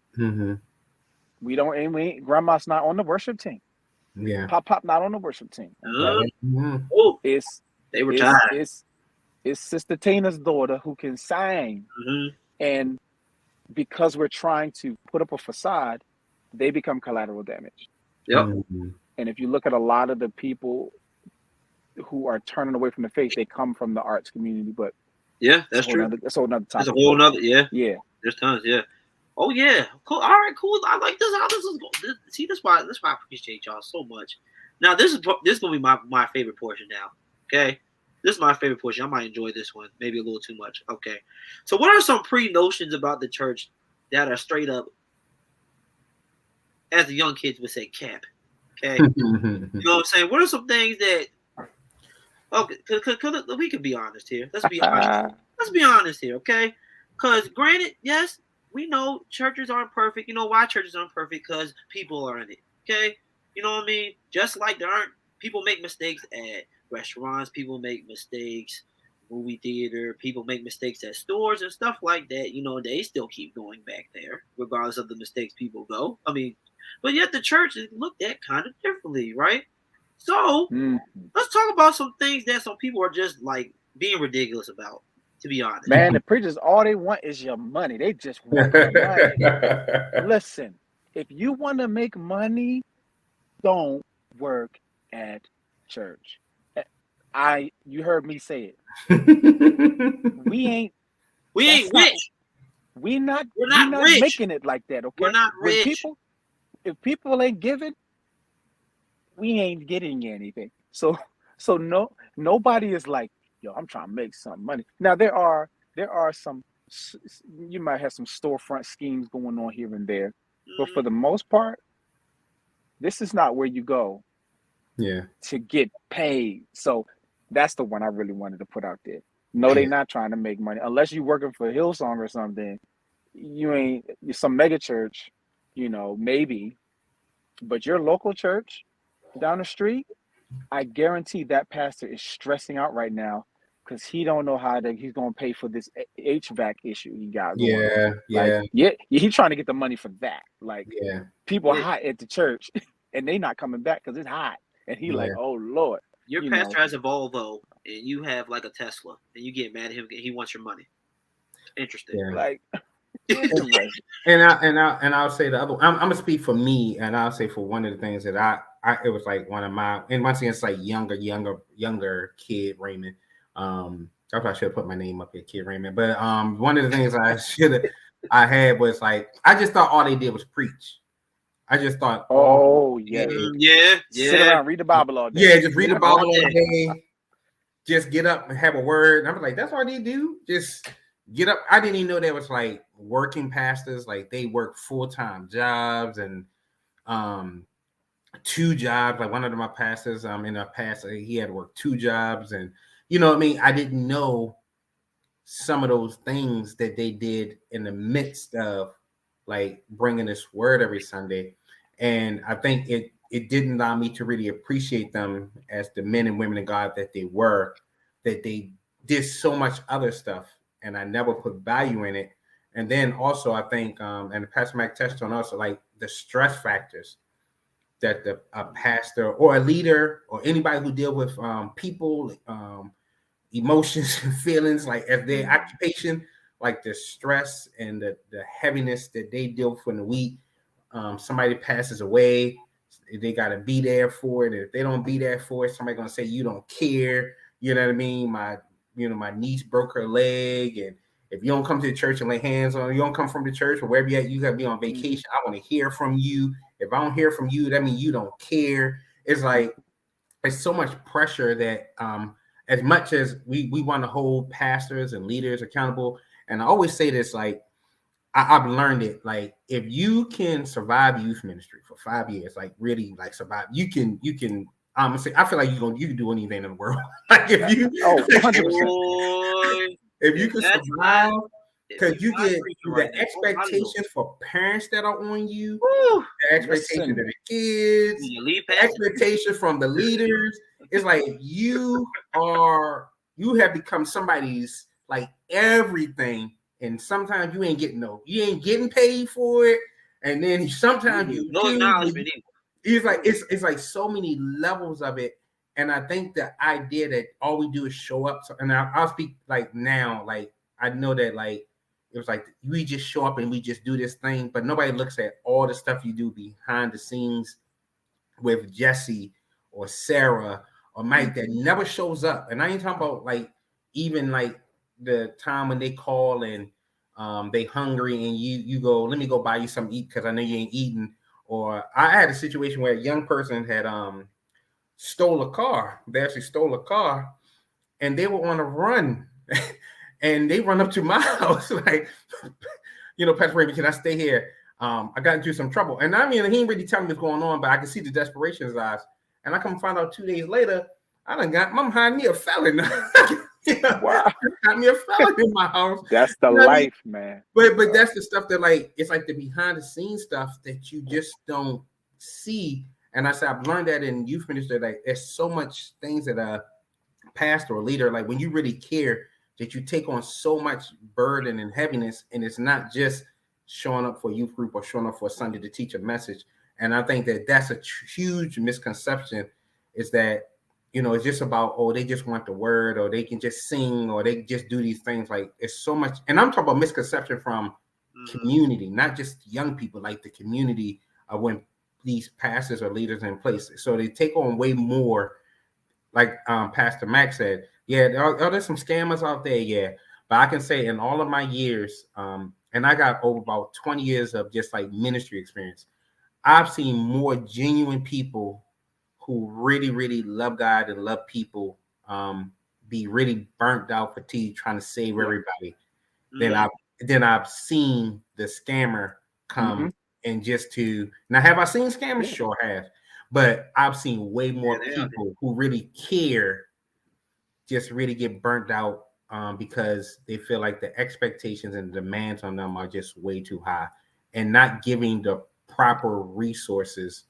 S2: Grandma's not on the worship team. Pop not on the worship team.
S1: They retired.
S2: It's Sister Tina's daughter who can sing. And because we're trying to put up a facade, they become collateral damage. And if you look at a lot of the people who are turning away from the faith, they come from the arts community. But
S1: that's true.
S2: That's a whole nother topic.
S1: That's a whole nother, There's tons, Oh yeah, cool. All right, cool. I like this. How this is going. See, that's why I appreciate y'all so much. Now this is gonna be my favorite portion now. Okay, this is my favorite portion. I might enjoy this one, maybe a little too much. Okay, so what are some pre-notions about the church that are straight up, as the young kids would say, cap? Okay, you know what I'm saying? What are some things that? Okay, cause we can be honest here. Let's be honest. Let's be honest here, okay? Because granted, yes, we know churches aren't perfect. You know why churches aren't perfect? Because people are in it, okay? You know what I mean? Just like there aren't people make mistakes at restaurants, people make mistakes movie theater, people make mistakes at stores and stuff like that. You know, they still keep going back there, regardless of the mistakes people go. I mean, but yet the church is looked at kind of differently, right? So let's talk about some things that some people are just like being ridiculous about. To be honest,
S2: Man, the preachers, all they want is your money. They just want money. Listen, if you want to make money, don't work at church. You heard me say it. We ain't
S1: rich.
S2: We're not
S1: rich.
S2: making it like that, okay?
S1: We're not rich.
S2: If people ain't giving, we ain't getting anything. So no, nobody is like, yo, I'm trying to make some money. Now there are some, you might have some storefront schemes going on here and there, but for the most part, this is not where you go to get paid. So that's the one I really wanted to put out there. No, they're not trying to make money. Unless you're working for Hillsong or something, you're some mega church, maybe. But your local church down the street, I guarantee that pastor is stressing out right now because he don't know he's going to pay for this HVAC issue he got going on. He's trying to get the money for that. Like, people hot at the church and they not coming back because it's hot. And he like, oh, Lord.
S1: Your pastor has a Volvo and you have like a Tesla and you get mad at him. He wants your money. Interesting.
S3: Yeah.
S2: Like,
S3: and I'll say the other. I'm gonna speak for me, and I'll say for one of the things that I it was like one of my, and once again it's like younger kid Raymond. I probably should have put my name up here, Kid Raymond. But one of the things I had was like I just thought all they did was preach. I just thought,
S2: sit around, read the Bible all day.
S3: Yeah, just read the Bible all day. Just get up and have a word. And I was like, that's all they do. Just get up. I didn't even know there was like working pastors, like they work full-time jobs and 2 jobs. Like one of my pastors, in a past, he had to work 2 jobs, and you know what I mean. I didn't know some of those things that they did in the midst of like bringing this word every Sunday, and I think it didn't allow me to really appreciate them as the men and women of God that they were. That they did so much other stuff, and I never put value in it. And then also, I think, and Pastor Mac touched on also, like the stress factors that a pastor or a leader or anybody who deal with people, emotions and feelings, like as their occupation, like the stress and the heaviness that they deal with in the week. Somebody passes away, they got to be there for it. If they don't be there for it, somebody gonna say you don't care. You know what I mean? My niece broke her leg, and if you don't come to the church and lay hands on her, you don't come from the church or wherever you're at, you gotta be on vacation. I want to hear from you. If I don't hear from you, that means you don't care. It's like it's so much pressure that as much as we want to hold pastors and leaders accountable, and I always say this, like I've learned it, like if you can survive youth ministry for 5 years, like really like survive, you can honestly, I feel like you can do anything in the world. Like if you
S2: 100%.
S3: if you can survive, because you get the expectations for parents that are on you, the expectations of the kids, the expectations from the leaders. It's like you have become somebody's like everything, and sometimes you ain't getting paid for it, and then sometimes you do. It's like so many levels of it, and I think the idea that all we do is show up. And I'll speak like now, like I know that like it was like we just show up and we just do this thing, but nobody looks at all the stuff you do behind the scenes with Jesse or Sarah or Mike that never shows up. And I ain't talking about like even like the time when they call and they hungry and you go, let me go buy you something to eat because I know you ain't eating. Or I had a situation where a young person had stole a car. They actually stole a car, and they were on a run, and they run up to my house like, Pastor Raymond, can I stay here? I got into some trouble, and I mean, he didn't really tell me what's going on, but I could see the desperation in his eyes. And I come find out 2 days later, I done got mom behind me a felon.
S2: Wow.
S3: Got me a felon in my house.
S2: That's the life, man.
S3: But that's the stuff that, like, it's like the behind the scenes stuff that you just don't see. And I said I've learned that in youth ministry. Like, there's so much things that a pastor or leader, like when you really care, that you take on so much burden and heaviness, and it's not just showing up for a youth group or showing up for a Sunday to teach a message. And I think that that's a huge misconception, is that, you know, it's just about, oh, they just want the word, or they can just sing, or they just do these things. Like, it's so much. And I'm talking about misconception from community, not just young people, like the community of when these pastors or leaders in place. So they take on way more, like Pastor Mac said. Yeah, there's some scammers out there, yeah. But I can say in all of my years, and I got over about 20 years of just like ministry experience, I've seen more genuine people who really, really love God and love people be really burnt out, fatigued, trying to save everybody. Then I've seen the scammer come and just to now. Have I seen scammers? Sure have, but I've seen way more people who really care just really get burnt out because they feel like the expectations and demands on them are just way too high, and not giving the proper resources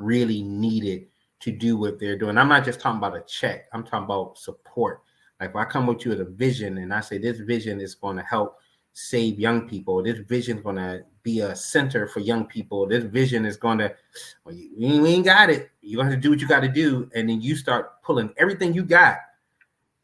S3: really needed to do what they're doing. I'm not just talking about a check. I'm talking about support. Like, if I come with you with a vision and I say this vision is going to help save young people, this vision is going to be a center for young people, this vision is going to, well, we ain't got it. You're going to do what you got to do. And then you start pulling everything you got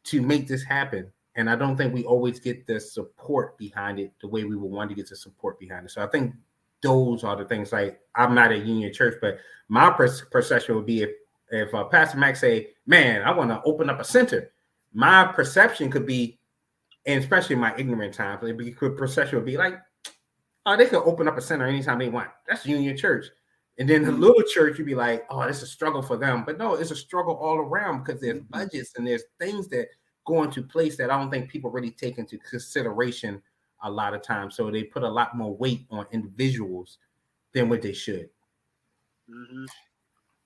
S3: to make this happen. And I don't think we always get the support behind it the way we would want to get the support behind it. So I think those are the things. Like, I'm not at Union Church, but my perception would be if Pastor Mac say, man, I want to open up a center, my perception could be, and especially in my ignorant times, perception would be like, oh, they could open up a center anytime they want. That's Union Church. And then the little church, you'd be like, oh, it's a struggle for them. But no, it's a struggle all around, because there's budgets and there's things that go into place that I don't think people really take into consideration a lot of times. So they put a lot more weight on individuals than what they should.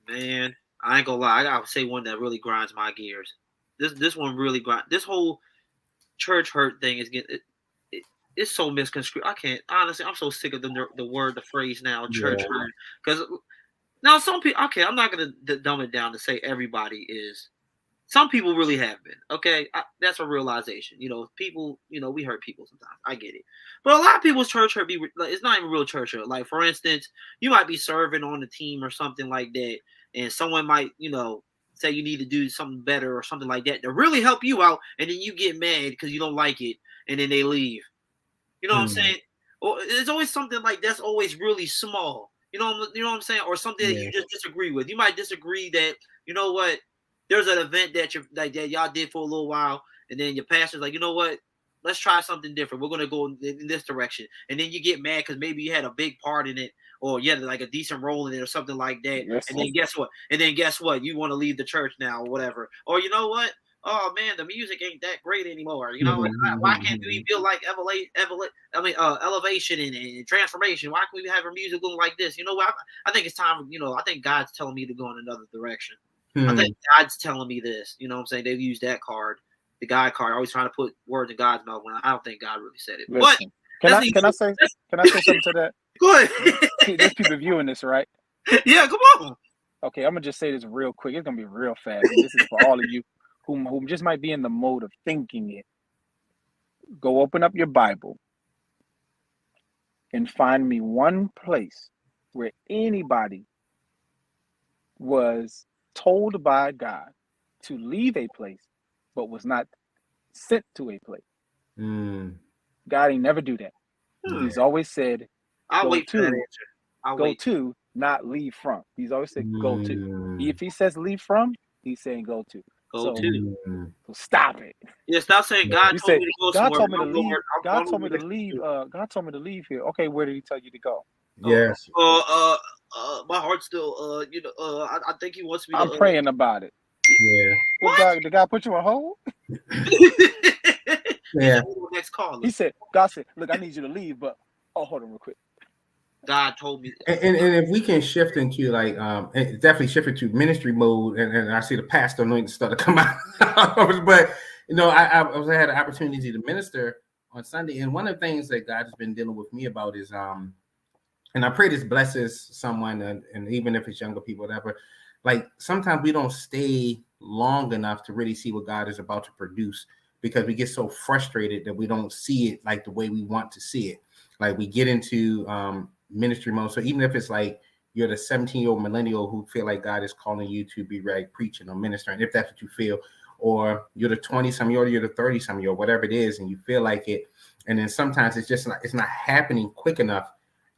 S1: Man, I ain't gonna lie. I gotta say one that really grinds my gears. This one really grinds. This whole church hurt thing is getting it's so misconstrued. I can't, honestly. I'm so sick of the phrase now, church hurt. Because now some people, okay, I'm not gonna dumb it down to say everybody is. Some people really have been. Okay, that's a realization. You know, people. You know, we hurt people sometimes. I get it, but a lot of people's church hurt it's not even real church hurt. Like, for instance, you might be serving on the team or something like that, and someone might, you know, say you need to do something better or something like that to really help you out, and then you get mad because you don't like it, and then they leave. You know what I'm saying? Or there's always something like that's always really small. You know what I'm saying? Or something that you just disagree with. You might disagree that, you know what, there's an event that that y'all did for a little while, and then your pastor's like, you know what, let's try something different. We're gonna go in this direction, and then you get mad because maybe you had a big part in it, or you had like a decent role in it, or something like that. And then guess what? You want to leave the church now, or whatever. Or you know what? Oh man, the music ain't that great anymore. You know, why can't we feel like elevation and transformation? Why can't we have our music going like this? You know what? I think it's time. You know, I think God's telling me to go in another direction. I think God's telling me this. You know what I'm saying? They've used that card, the God card, always trying to put words in God's mouth when I don't think God really said it.
S2: Listen,
S1: but
S2: can I say something to that?
S1: Go ahead.
S2: There's people viewing this, right?
S1: Yeah, come on.
S2: Okay, I'm gonna just say this real quick. It's gonna be real fast. And this is for all of you who just might be in the mode of thinking it. Go open up your Bible and find me one place where anybody was told by God to leave a place, but was not sent to a place. God ain't never do that. He's always said,
S1: I'll wait for that answer.
S2: Go to, not leave from. He's always said go to. If he says leave from, he's saying go to.
S1: Go to.
S2: So stop it.
S1: Yeah, stop saying God told me to go somewhere.
S2: God told me to leave. God told me to leave. God told me to leave here. Okay, where did he tell you to go?
S3: Yes.
S1: My heart's still. I think he wants me.
S2: I'm praying about it.
S3: Yeah.
S2: What? Did God put you on hold?
S3: Yeah.
S1: Next caller.
S2: He said, God said, look, I need you to leave, but hold on real quick.
S1: God told me.
S3: And if we can shift into like definitely shift into ministry mode, and I see the pastor anointing start to come out, but I had an opportunity to minister on Sunday, and one of the things that God has been dealing with me about is and I pray this blesses someone, and even if it's younger people, whatever. Like sometimes we don't stay long enough to really see what God is about to produce because we get so frustrated that we don't see it like the way we want to see it. Like we get into ministry mode. So even if it's like you're the 17-year-old millennial who feel like God is calling you to be preaching or ministering, if that's what you feel, or you're the 20-some-year-old, you're the 30-some-year-old, whatever it is, and you feel like it, and then sometimes it's just it's not happening quick enough.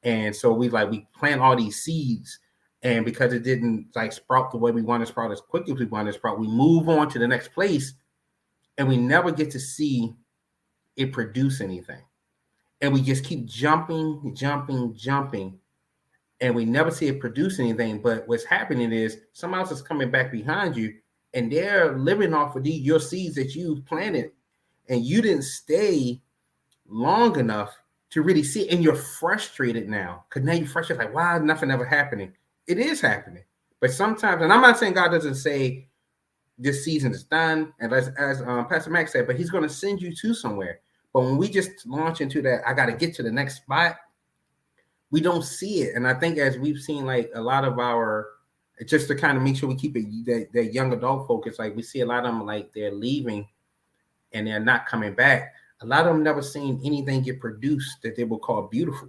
S3: And so we plant all these seeds, and because it didn't like sprout the way we want to sprout as quickly as we want to sprout, we move on to the next place, and we never get to see it produce anything. And we just keep jumping, and we never see it produce anything. But what's happening is someone else is coming back behind you, and they're living off of your seeds that you've planted, and you didn't stay long enough to really see it, and you're frustrated now because now you're frustrated, like, why is nothing ever happening? It is happening, but sometimes, and I'm not saying God doesn't say this season is done, and as Pastor Max said, but He's going to send you to somewhere. But when we just launch into that, I got to get to the next spot, we don't see it. And I think as we've seen, like a lot of our, just to kind of make sure we keep it that young adult focus, like we see a lot of them like they're leaving and they're not coming back. A lot of them never seen anything get produced that they will call beautiful.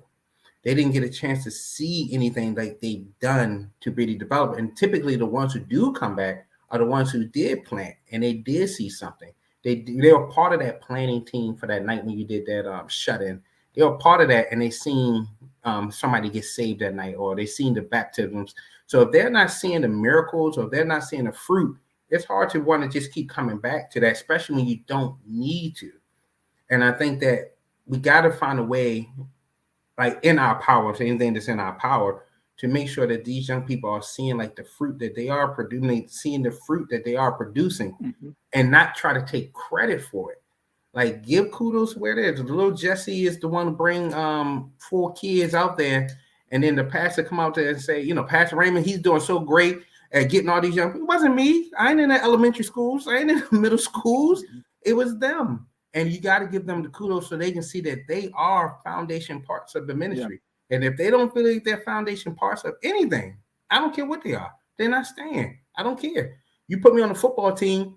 S3: They didn't get a chance to see anything like they've done to really develop. And typically the ones who do come back are the ones who did plant and they did see something. They were part of that planning team for that night when you did that shut-in. They were part of that, and they seen somebody get saved that night, or they seen the baptisms. So if they're not seeing the miracles, or if they're not seeing the fruit, it's hard to want to just keep coming back to that, especially when you don't need to. And I think that we got to find a way, like in our power, so anything that's in our power, to make sure that these young people are seeing like the fruit that they are producing, seeing the fruit that they are producing, and not try to take credit for it. Like give kudos where it is. Little Jesse is the one to bring 4 kids out there, and then the pastor come out there and say, Pastor Raymond, he's doing so great at getting all these young people. It wasn't me. I ain't in the elementary schools. I ain't in the middle schools. It was them. And you got to give them the kudos so they can see that they are foundation parts of the ministry. Yeah. And if they don't feel like they're foundation parts of anything, I don't care what they are. They're not staying. I don't care. You put me on the football team,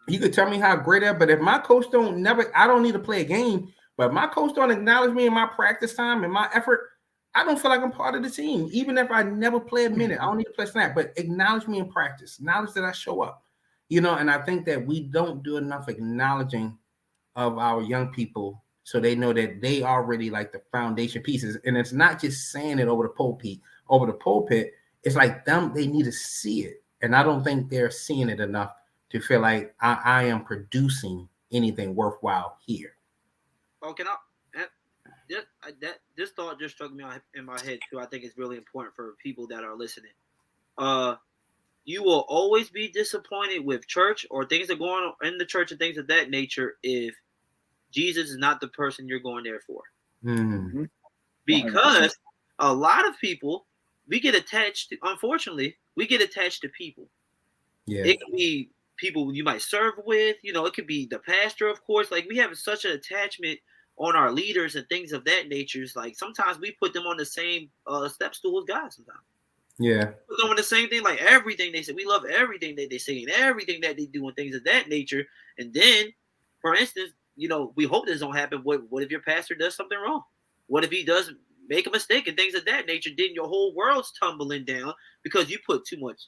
S3: you could tell me how great I am, but if my coach I don't need to play a game, but if my coach don't acknowledge me in my practice time and my effort, I don't feel like I'm part of the team. Even if I never play a minute, I don't need to play snap, but acknowledge me in practice. Acknowledge that I show up. And I think that we don't do enough acknowledging of our young people so they know that they are really like the foundation pieces. And it's not just saying it over the pulpit. It's like they need to see it. And I don't think they're seeing it enough to feel like I am producing anything worthwhile here.
S1: Oh, this thought just struck me in my head too. I think it's really important for people that are listening. You will always be disappointed with church or things that go on in the church and things of that nature if Jesus is not the person you're going there for.
S3: Mm-hmm.
S1: Because a lot of people, unfortunately, we get attached to people.
S3: Yeah.
S1: It could be people you might serve with, it could be the pastor, of course. Like we have such an attachment on our leaders and things of that nature. It's like sometimes we put them on the same step stool as God sometimes.
S3: Yeah.
S1: We're doing the same thing, like everything they say. We love everything that they say and everything that they do and things of that nature. And then, for instance, we hope this don't happen. What if your pastor does something wrong? What if he does make a mistake and things of that nature? Then your whole world's tumbling down because you put too much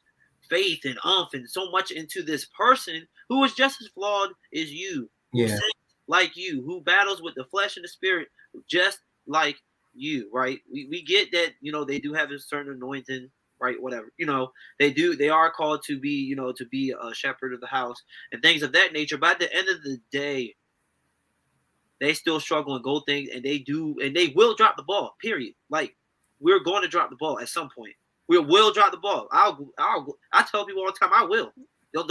S1: faith and umph and so much into this person who is just as flawed as you, who sins like you, who battles with the flesh and the spirit just like you, right? We get that, they do have a certain anointing, right? Whatever, they are called to be, to be a shepherd of the house and things of that nature. But at the end of the day, they still struggle and go things, and they will drop the ball, period. Like, we're going to drop the ball at some point. We will drop the ball. I tell people all the time, I will. I'm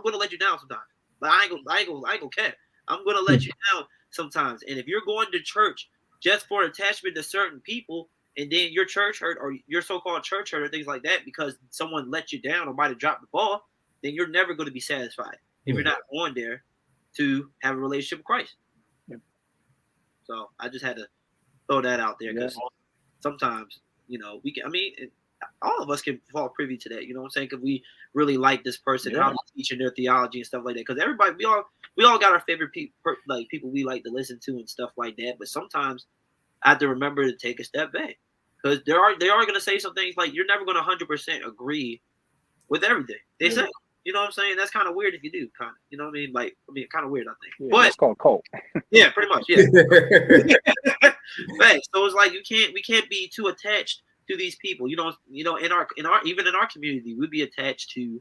S1: going to let you down sometimes. But I ain't gonna care. I'm going to let you down sometimes. And if you're going to church just for attachment to certain people, and then your church hurt or your so-called church hurt or things like that because someone let you down or might have dropped the ball, then you're never going to be satisfied if you're not on there. to have a relationship with Christ.
S2: Yep.
S1: So I just had to throw that out there because
S2: Yeah.
S1: sometimes, we can, all of us can fall privy to that. You know what I'm saying? Because we really like this person, how
S2: Yeah.
S1: they teaching their theology and stuff like that. Because everybody, we all got our favorite people we like to listen to and stuff like that. But sometimes I have to remember to take a step back because they are going to say some things like you're never going to 100% agree with everything they say. You know what I'm saying? That's kind of weird if you do, kind of. You know what I mean? Like, kind of weird, I think.
S2: Yeah,
S1: but
S2: that's called cult.
S1: yeah, pretty much. Yeah. Thanks. So it's like we can't be too attached to these people. In our even in our community, we'd be attached to,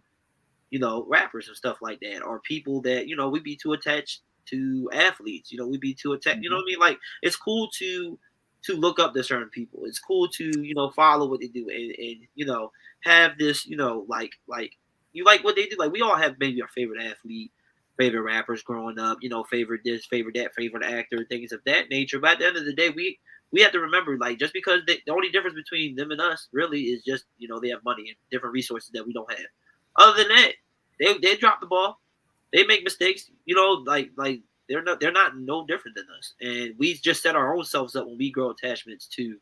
S1: rappers and stuff like that, or people that we'd be too attached to athletes. We'd be too attached.
S2: Mm-hmm.
S1: You know what I mean? Like it's cool to look up to certain people. It's cool to follow what they do and have this like you like what they do. Like we all have maybe our favorite athlete, favorite rappers growing up, favorite this, favorite that, favorite actor, things of that nature. But at the end of the day, we have to remember, like, just because the only difference between them and us really is just, they have money and different resources that we don't have. Other than that, they drop the ball, they make mistakes, like they're not no different than us, and we just set our own selves up when we grow attachments to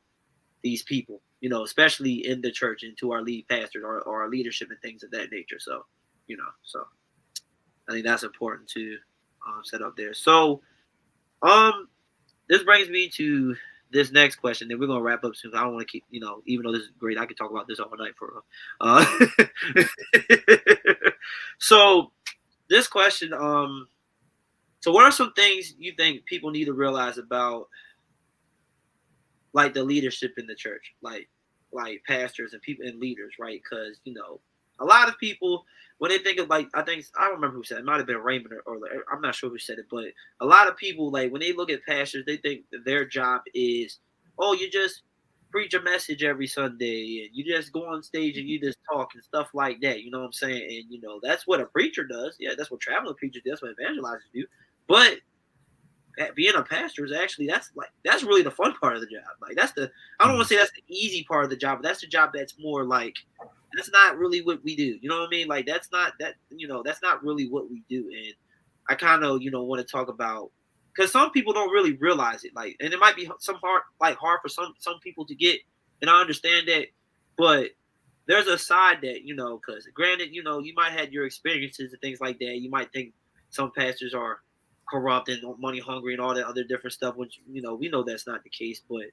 S1: these people, especially in the church and to our lead pastors or our leadership and things of that nature. So, so I think that's important to set up there. So, this brings me to this next question. Then we're gonna wrap up soon. I don't want to keep, even though this is great, I could talk about this all night for. So, this question. So what are some things you think people need to realize about, like, the leadership in the church, like pastors and people and leaders, right? Because a lot of people, when they think of, like, I don't remember who said it. It might have been Raymond or I'm not sure who said it, but a lot of people, like, when they look at pastors, they think that their job is, oh, you just preach a message every Sunday and you just go on stage and you just talk and stuff like that. You know what I'm saying? And that's what a preacher does. Yeah, that's what traveling preachers do. That's what evangelizers do. But being a pastor is actually that's really the fun part of the job. Like I don't want to say that's the easy part of the job, but that's the job that's more like that's not really what we do. You know what I mean? Like that's not really what we do. And I kind of want to talk about, because some people don't really realize it. Like, and it might be hard for some people to get, and I understand that, but there's a side that because granted you might have your experiences and things like that. You might think some pastors are corrupt and money hungry and all that other different stuff, which we know that's not the case. But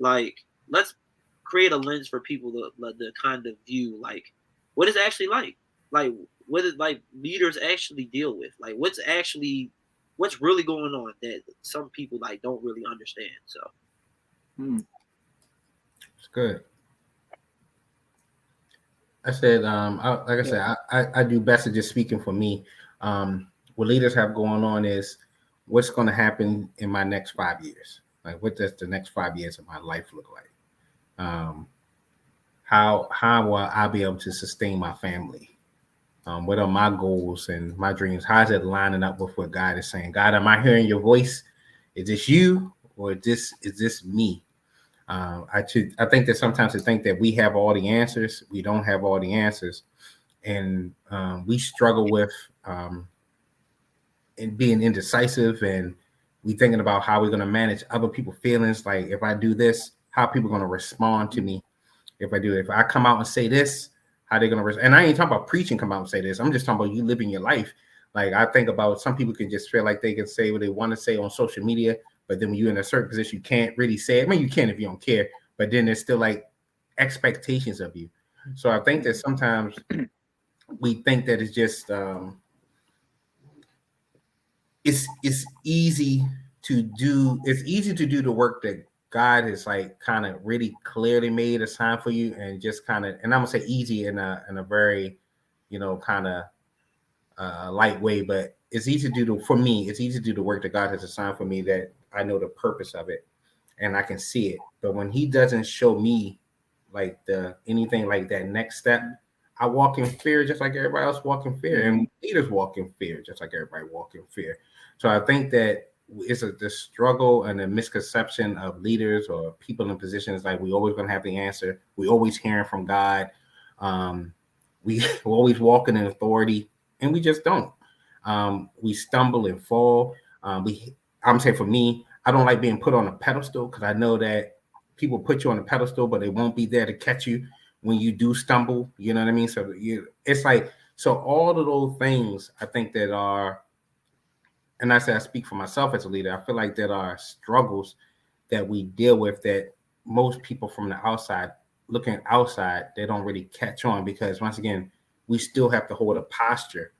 S1: like, let's create a lens for people to kind of view, like, what is actually like what is like leaders actually deal with, like what's really going on that some people like don't really understand. So
S3: it's good. I said, I do best at just speaking for me. What leaders have going on is what's going to happen in my next 5 years. Like, what does the next 5 years of my life look like? How will I be able to sustain my family? What are my goals and my dreams? How is it lining up with what God is saying? God, am I hearing your voice? Is this you or is this me? I think that sometimes we think that we have all the answers. We don't have all the answers, and we struggle with and being indecisive, and we thinking about how we're going to manage other people's feelings. Like, if I do this, how people going to respond to me? If I come out and say this, how they going to respond? And I ain't talking about preaching, come out and say this. I'm just talking about you living your life. Like, I think about some people can just feel like they can say what they want to say on social media, but then when you're in a certain position, you can't really say it. I mean, you can if you don't care, but then there's still like expectations of you. So I think that sometimes we think that it's just it's easy to do. It's easy to do the work that God has like kind of really clearly made a sign for you, and just kind of, and I'm gonna say easy in a very, kind of light way, but it's easy to do for me. It's easy to do the work that God has assigned for me, that I know the purpose of it and I can see it. But when He doesn't show me like anything like that next step, I walk in fear just like everybody else walk in fear, and leaders walk in fear just like everybody walk in fear. So I think that it's the struggle and the misconception of leaders or people in positions like we always gonna have the answer. We always hearing from God. We're always walking in authority, and we just don't. We stumble and fall. I'm saying for me, I don't like being put on a pedestal because I know that people put you on a pedestal, but they won't be there to catch you when you do stumble. You know what I mean? So it's like, so all of those things I think that are, and I say I speak for myself as a leader, I feel like there are struggles that we deal with that most people from the outside, looking outside, they don't really catch on, because once again, we still have to hold a posture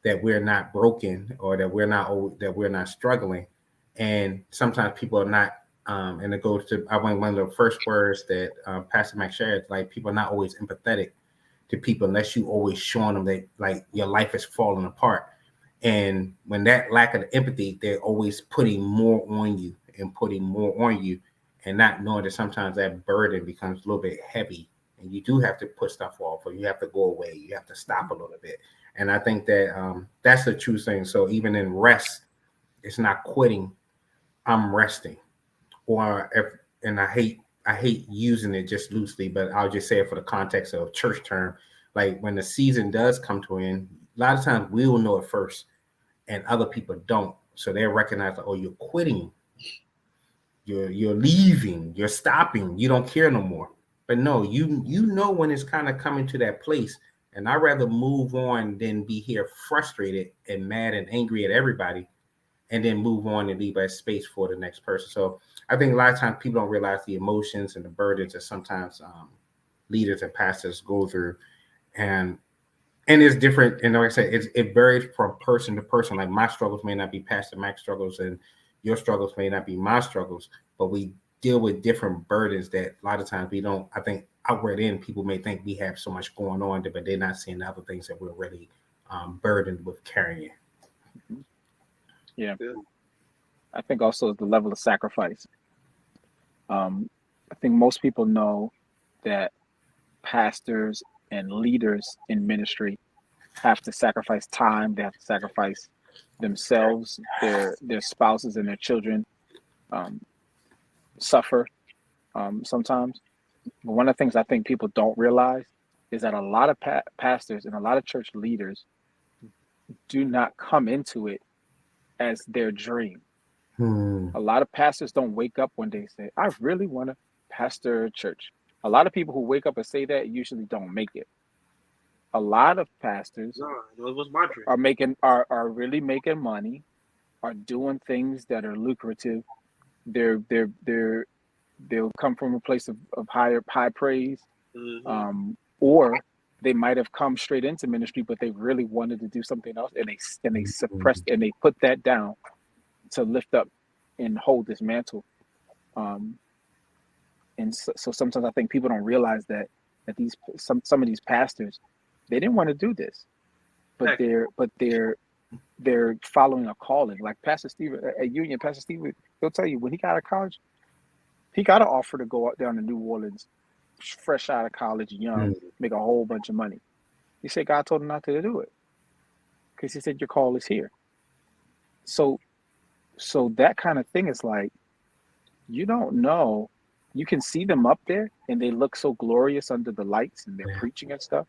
S3: that we're not broken, or that we're not struggling. And sometimes people are not, and it goes to, I went one of the first words that Pastor Mac shared, like, people are not always empathetic to people unless you always showing them that, like, your life is falling apart. And when that lack of empathy, they're always putting more on you and putting more on you, and not knowing that sometimes that burden becomes a little bit heavy, and you do have to put stuff off, or you have to go away, you have to stop a little bit. And I think that that's the true thing. So even in rest, it's not quitting. I'm resting. Or if, and I hate using it just loosely, but I'll just say it for the context of church term. Like, when the season does come to an end, a lot of times we will know it first, and other people don't. So they recognize, like, oh, you're quitting, you're leaving, you're stopping, you don't care no more. But no, you know when it's kind of coming to that place. And I'd rather move on than be here frustrated and mad and angry at everybody, and then move on and leave that space for the next person. So I think a lot of times people don't realize the emotions and the burdens that sometimes leaders and pastors go through. And it's different. And like I said, it varies from person to person. Like, my struggles may not be Pastor Mac's struggles, and your struggles may not be my struggles, but we deal with different burdens that a lot of times we don't, I think, outward in, people may think we have so much going on, but they're not seeing the other things that we're really burdened with carrying.
S2: Yeah. I think also the level of sacrifice. I think most people know that pastors and leaders in ministry have to sacrifice time. They have to sacrifice themselves, their spouses, and their children suffer sometimes. But one of the things I think people don't realize is that a lot of pastors and a lot of church leaders do not come into it as their dream. A lot of pastors don't wake up one day and say, I really want to pastor a church. A lot of people who wake up and say that usually don't make it. A lot of pastors
S1: it was my dream.
S2: are really making money, are doing things that are lucrative. They'll come from a place of high praise, or they might have come straight into ministry, but they really wanted to do something else, and they suppressed and they put that down to lift up and hold this mantle. And so sometimes I think people don't realize that some of these pastors, they didn't want to do this, but they're following a calling. Like Pastor Steve at Union, Pastor Steve, he'll tell you when he got out of college, he got an offer to go out down to New Orleans, fresh out of college, young, make a whole bunch of money. He said God told him not to do it, because he said your call is here. So that kind of thing is like, you don't know. You can see them up there and they look so glorious under the lights and they're preaching and stuff.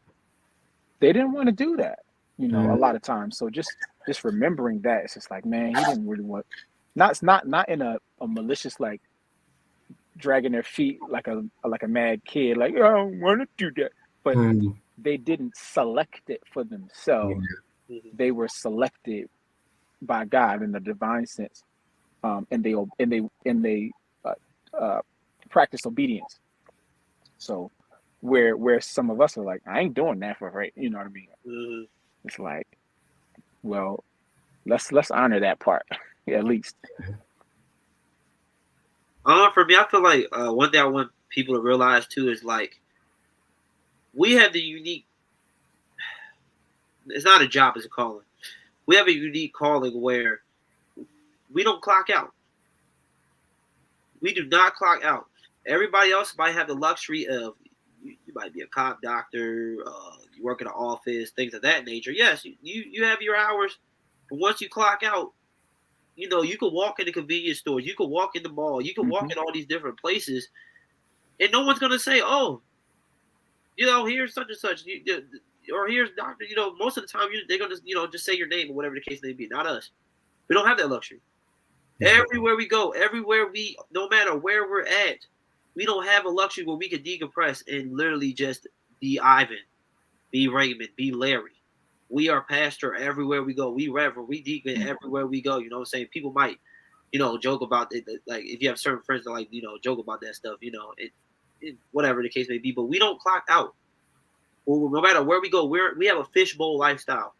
S2: They didn't want to do that, a lot of times. So just remembering that, it's just like, man, he didn't really want, not in a malicious, like dragging their feet like a mad kid, like, I don't want to do that. But they didn't select it for themselves. They were selected by God in the divine sense, and they practice obedience. So where some of us are like, I ain't doing that for right, you know what I mean? It's like, well, let's honor that part at least.
S1: For me, I feel like one thing I want people to realize too is, like, we have the unique. It's not a job; it's a calling. We have a unique calling where we don't clock out. We do not clock out. Everybody else might have the luxury of, you might be a cop, doctor, you work in an office, things of that nature. Yes, you have your hours, but once you clock out, you can walk in the convenience stores, you can walk in the mall, you can walk in all these different places, and no one's gonna say, oh, here's such and such. or here's doctor. You know, most of the time they're gonna just say your name or whatever the case may be. Not us. We don't have that luxury. Everywhere we go, no matter where we're at, we don't have a luxury where we can decompress and literally just be Ivan, be Raymond, be Larry. We are pastor everywhere we go. We reverend, we deacon everywhere we go. You know what I'm saying? People might, joke about it. Like if you have certain friends that like, joke about that stuff, whatever the case may be. But we don't clock out. Well, no matter where we go, we have a fishbowl lifestyle.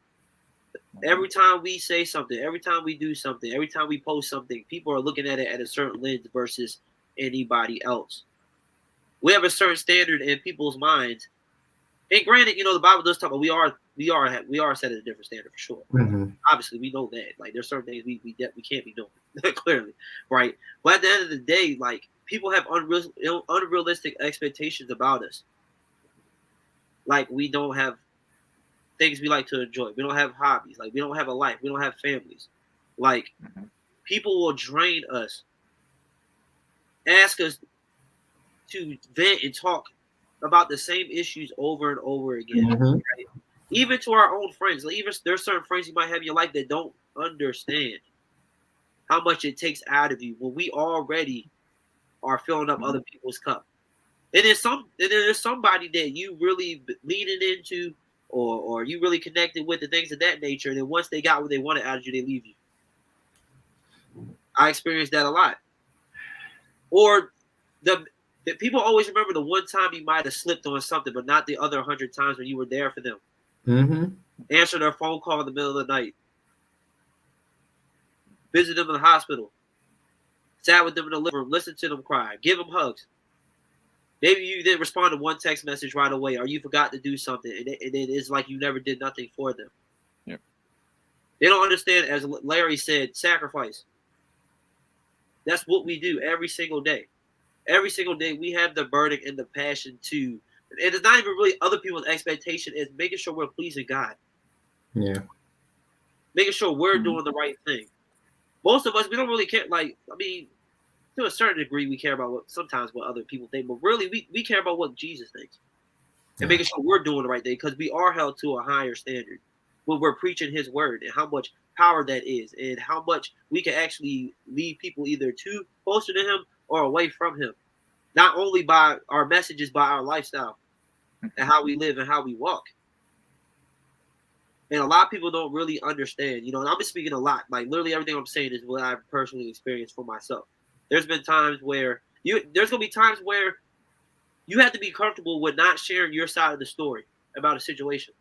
S1: Every time we say something, every time we do something, every time we post something, people are looking at it at a certain lens versus anybody else. We have a certain standard in people's minds. And granted, the Bible does talk about we are set at a different standard for sure.
S3: Mm-hmm.
S1: Obviously, we know that. Like there's certain things we can't be doing clearly, right? But at the end of the day, like people have unrealistic expectations about us. Like we don't have things we like to enjoy. We don't have hobbies. Like we don't have a life. We don't have families. Like people will drain us, ask us to vent and talk about the same issues over and over again.
S3: Mm-hmm.
S1: Right? Even to our own friends. Like even there's certain friends you might have in your life that don't understand how much it takes out of you when we already are filling up other people's cup. And there's somebody that you really leaning into or you really connected with and things of that nature. And then once they got what they wanted out of you, they leave you. I experienced that a lot. Or the people always remember the one time you might have slipped on something, but not the other 100 times when you were there for them.
S3: Mm-hmm.
S1: Answer their phone call in the middle of the night. Visit them in the hospital. Sat with them in the living room. Listen to them cry. Give them hugs. Maybe you didn't respond to one text message right away, or you forgot to do something, and it is like you never did nothing for them.
S2: Yep.
S1: They don't understand, as Larry said, sacrifice. That's what we do every single day. Every single day, we have the burden and the passion to, and it's not even really other people's expectation. It's making sure we're pleasing God.
S3: Yeah.
S1: Making sure we're doing the right thing. Most of us, we don't really care. Like, I mean, to a certain degree, we care about what other people think, but really, we care about what Jesus thinks, and making sure we're doing the right thing because we are held to a higher standard when we're preaching His word and how much power that is, and how much we can actually lead people either to closer to Him or away from Him, not only by our messages, by our lifestyle and how we live and how we walk. And a lot of people don't really understand, and I've been speaking a lot. Like literally everything I'm saying is what I've personally experienced for myself. There's been times where there's gonna be times where you have to be comfortable with not sharing your side of the story about a situation.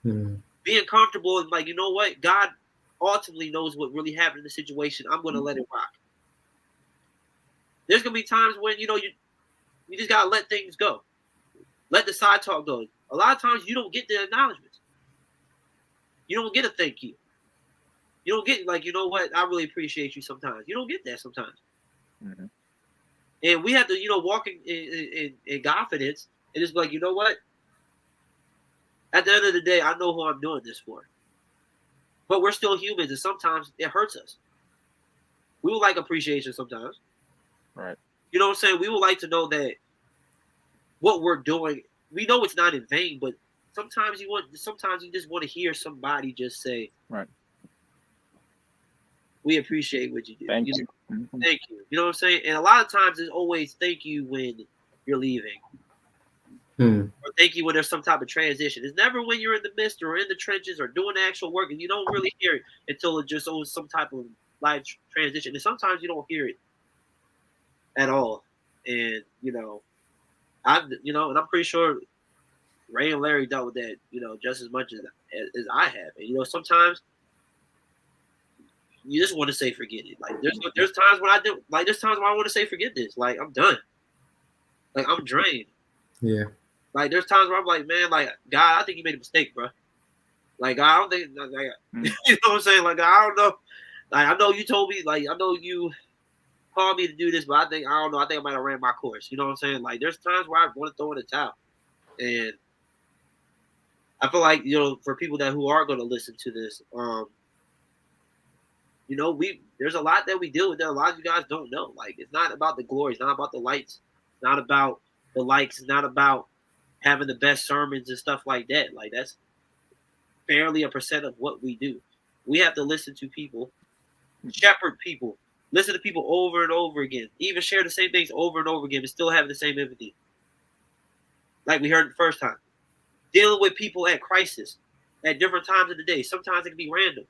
S3: Mm-hmm.
S1: Being comfortable and like, you know what, God ultimately knows what really happened in the situation. I'm gonna let it rock. There's gonna be times when you just gotta let things go, let the side talk go. A lot of times you don't get the acknowledgments. You don't get a thank you. You don't get like, you know what, I really appreciate you. Sometimes you don't get that. Sometimes.
S2: Mm-hmm.
S1: And we have to, walk in confidence and just be like, you know what? At the end of the day, I know who I'm doing this for. But we're still humans, and sometimes it hurts us. We would like appreciation sometimes.
S2: Right.
S1: You know what I'm saying? We would like to know that what we're doing, we know it's not in vain, but sometimes you just want to hear somebody just say,
S2: right,
S1: we appreciate what you do.
S2: Thank you.
S1: Thank you. You know what I'm saying? And a lot of times it's always thank you when you're leaving. Or thank you when there's some type of transition. It's never when you're in the midst or in the trenches or doing the actual work and you don't really hear it until it just owes some type of life transition. And sometimes you don't hear it at all. And, and I'm pretty sure Ray and Larry dealt with that, just as much as I have. And, sometimes you just want to say forget it. Like there's times when I do, like there's times when I want to say forget this. Like I'm done. Like I'm drained.
S3: Yeah.
S1: Like there's times where I'm like, man, like God, I think you made a mistake, bro. Like I don't think, like, you know what I'm saying? Like I don't know. Like I know you told me, like I know you called me to do this, but I don't know. I think I might have ran my course. You know what I'm saying? Like there's times where I want to throw in the towel, and I feel like for people who are going to listen to this, there's a lot that we deal with that a lot of you guys don't know. Like it's not about the glory, it's not about the lights, it's not about the likes, it's not about having the best sermons and stuff like that. Like that's barely a percent of what we do. We have to listen to people, shepherd people, listen to people over and over again, even share the same things over and over again, and still have the same empathy. Like we heard the first time, dealing with people at crisis, at different times of the day. Sometimes it can be random.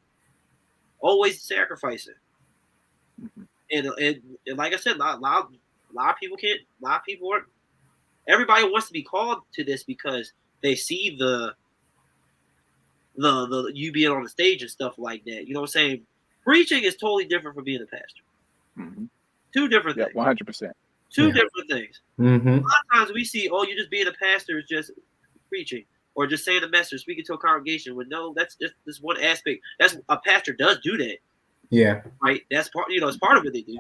S1: Always sacrificing. And like I said, a lot of people can't. A lot of people aren't. Everybody wants to be called to this because they see the you being on the stage and stuff like that. You know what I'm saying? Preaching is totally different from being a pastor.
S2: Mm-hmm.
S1: Two different things.
S2: 100%.
S1: Two different things.
S3: Mm-hmm.
S1: A lot of times we see, you just being a pastor is just preaching or just saying a message, speaking to a congregation. When no, that's just this one aspect. That's a pastor does do that.
S3: Yeah.
S1: Right. That's part. It's part of what they do.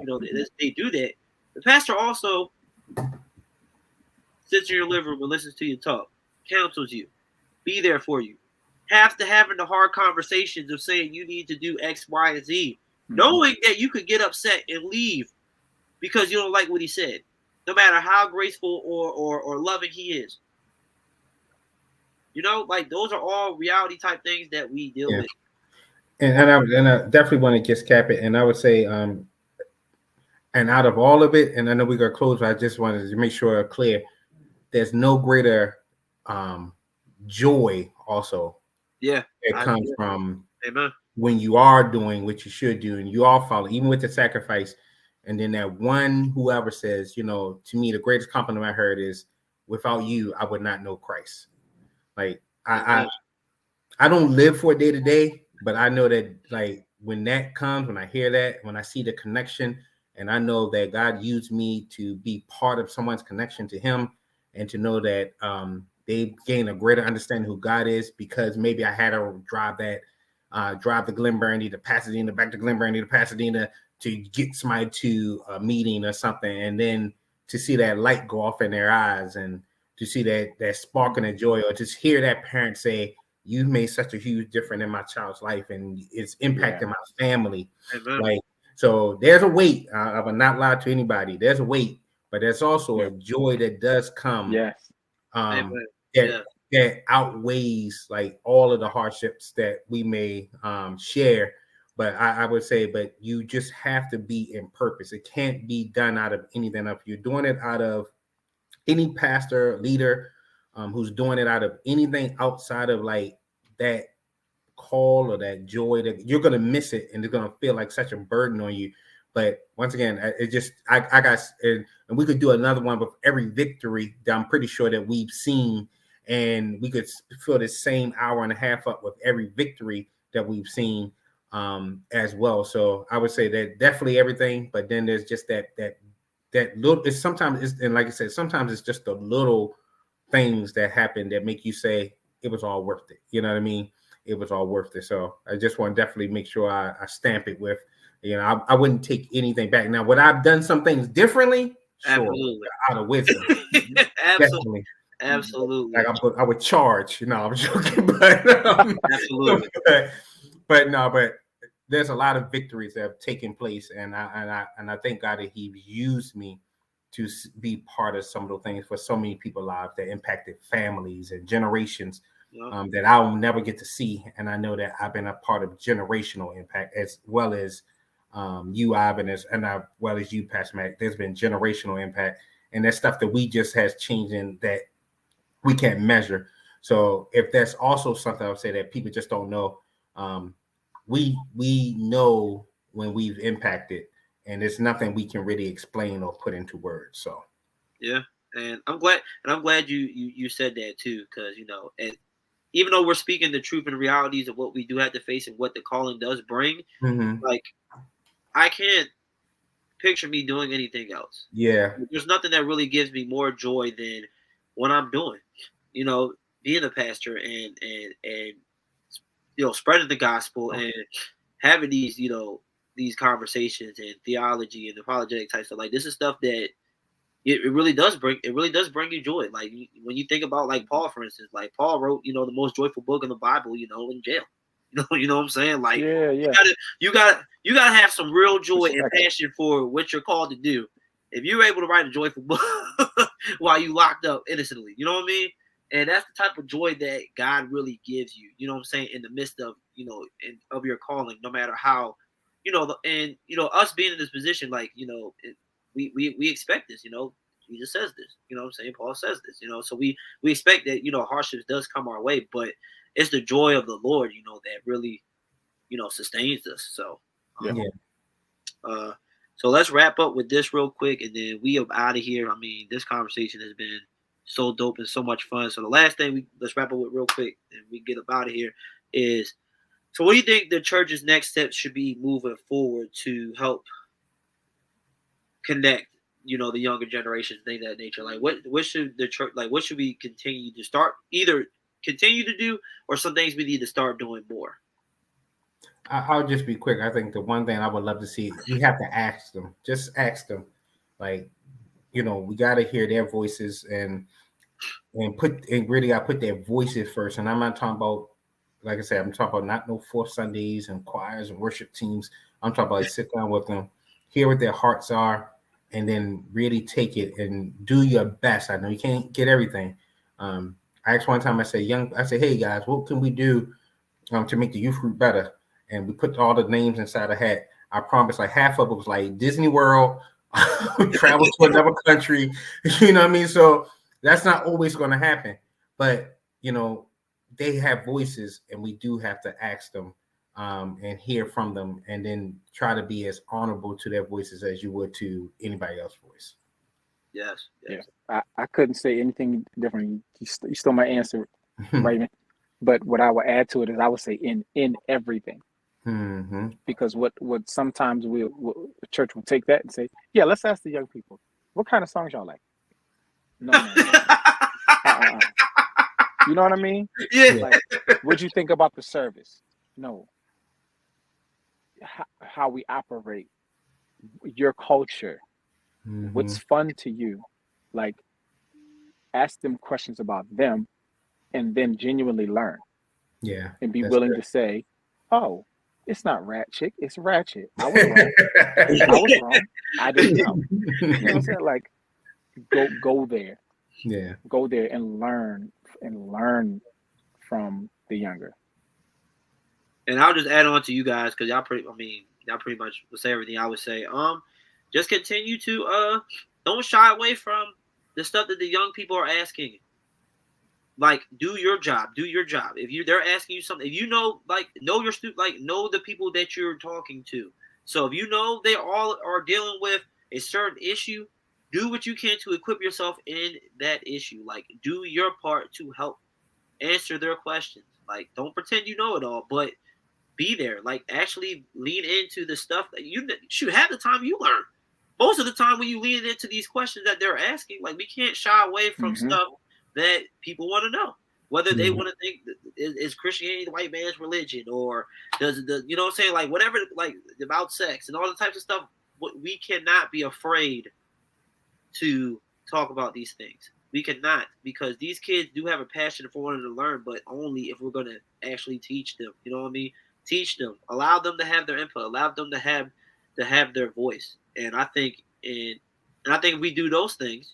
S1: They do that. The pastor also sits in your living room and listens to you talk, counsels you, be there for you. Having the hard conversations of saying you need to do X, Y, and Z, knowing that you could get upset and leave because you don't like what he said, no matter how graceful or loving he is. Like those are all reality type things that we deal with.
S3: And I definitely want to just cap it. And I would say, and out of all of it, and I know we're gonna close, but I just wanted to make sure clear. There's no greater joy also.
S1: Yeah,
S3: it comes from
S1: Amen.
S3: When you are doing what you should do and you all follow, even with the sacrifice. And then that one whoever says, to me, the greatest compliment I heard is, without you, I would not know Christ. Like I don't live for it day to day, but I know that like when that comes, when I hear that, when I see the connection, and I know that God used me to be part of someone's connection to him, and to know that they gain a greater understanding who God is, because maybe I had to drive the Glen Burnie to Pasadena, back to Glen Burnie to Pasadena to get somebody to a meeting or something, and then to see that light go off in their eyes, and to see that spark and that joy, or just hear that parent say, "You've made such a huge difference in my child's life, and it's impacting my family."
S1: Amen.
S3: Like, so there's a weight. I will not lie to anybody. There's a weight, but there's also a joy that does come.
S2: Yes.
S3: That outweighs like all of the hardships that we may share. But I would say, but you just have to be in purpose. It can't be done out of anything. If you're doing it out of any pastor, leader who's doing it out of anything outside of like that call or that joy, that you're going to miss it, and it's going to feel like such a burden on you. But once again, it just, I got, and we could do another one with every victory that I'm pretty sure that we've seen, and we could fill the same hour and a half up with every victory that we've seen as well. So I would say that definitely everything, but then there's just that little, it's sometimes, and like I said, sometimes it's just the little things that happen that make you say it was all worth it. You know what I mean? It was all worth it. So I just want to definitely make sure I stamp it with, I wouldn't take anything back. Now, would I've done some things differently? Sure,
S1: absolutely.
S3: Out of wisdom. Definitely.
S1: Absolutely.
S3: Like I would charge, I'm joking, but
S1: absolutely.
S3: But there's a lot of victories that have taken place, and I thank God that He used me to be part of some of those things for so many people's lives that impacted families and generations that I'll never get to see. And I know that I've been a part of generational impact, as well as you, Ivan, as well as you, Pastor Mac. There's been generational impact, and that's stuff that we just has changed in that we can't measure. So if that's also something I would say that people just don't know, we know when we've impacted, and it's nothing we can really explain or put into words. So
S1: yeah, and I'm glad you said that too, because and even though we're speaking the truth and realities of what we do have to face and what the calling does bring, like I can't picture me doing anything else.
S3: Yeah,
S1: there's nothing that really gives me more joy than what I'm doing. Being a pastor and spreading the gospel and having these these conversations and theology and apologetic type stuff. Like, this is stuff that it really does bring you joy. Like, when you think about, like, Paul, for instance, like Paul wrote the most joyful book in the Bible in jail. You know what I'm saying? Like, you gotta have some real joy and passion for what you're called to do. If you're able to write a joyful book while you locked up innocently, you know what I mean? And that's the type of joy that God really gives you. You know what I'm saying? In the midst of, of your calling, no matter how, us being in this position, like, we expect this, Jesus says this, you know what I'm saying? Paul says this, so we expect that, hardships does come our way, but it's the joy of the Lord, that really, sustains us. So, so let's wrap up with this real quick, and then we are out of here. I mean, this conversation has been so dope and so much fun. So the last thing let's wrap up with real quick, and we get up out of here is, so what do you think the church's next steps should be moving forward to help connect, the younger generation, things of that nature? Like, what should the church, like, what should we continue to either continue to do, or some things we need to start doing more?
S3: I'll just be quick. I think the one thing I would love to see, we have to ask them. Just ask them. Like, we got to hear their voices and really got to put their voices first. And I'm not talking about, like I said, I'm talking about not no fourth Sundays and choirs and worship teams. I'm talking about like, sit down with them, hear what their hearts are, and then really take it and do your best. I know you can't get everything. I asked one time, I said, hey guys, what can we do to make the youth group better? And we put all the names inside a hat. I promise, like half of it was like Disney World, travel to another country. You know what I mean? So that's not always going to happen. But, they have voices, and we do have to ask them and hear from them, and then try to be as honorable to their voices as you would to anybody else's voice.
S1: Yes.
S2: Yeah. I couldn't say anything different. You stole my answer, Raymond. But what I would add to it is I would say in everything.
S3: Mm-hmm.
S2: Because what sometimes the church will take that and say, yeah, let's ask the young people, what kind of songs y'all like? No. You know what I mean?
S1: Yeah.
S2: Like, what'd you think about the service? No. How we operate, your culture, what's fun to you? Like, ask them questions about them, and then genuinely learn.
S3: Yeah.
S2: And be willing to say, oh, it's not ratchet, it's ratchet. I was wrong. I didn't know. You know what I'm saying? Like, go there.
S3: Yeah.
S2: Go there and learn from the younger.
S1: And I'll just add on to you guys, because y'all pretty much will say everything I would say. Just continue to don't shy away from the stuff that the young people are asking. Like, do your job. If they're asking you something, if know your student, know the people that you're talking to. So if they all are dealing with a certain issue, do what you can to equip yourself in that issue. Like, do your part to help answer their questions. Like, don't pretend you know it all, but be there. Like, actually lean into the stuff that you should have the time you learn. Most of the time when you lean into these questions that they're asking, like, we can't shy away from stuff that people want to know, whether they want to think is Christianity the white man's religion, or does the, you know what I'm saying, like, whatever, like, about sex and all the types of stuff. We cannot be afraid to talk about these things. We cannot, because these kids do have a passion for wanting to learn, but only if we're going to actually teach them. You know what I mean? Teach them, allow them to have their input, allow them to have their voice. And I think if we do those things,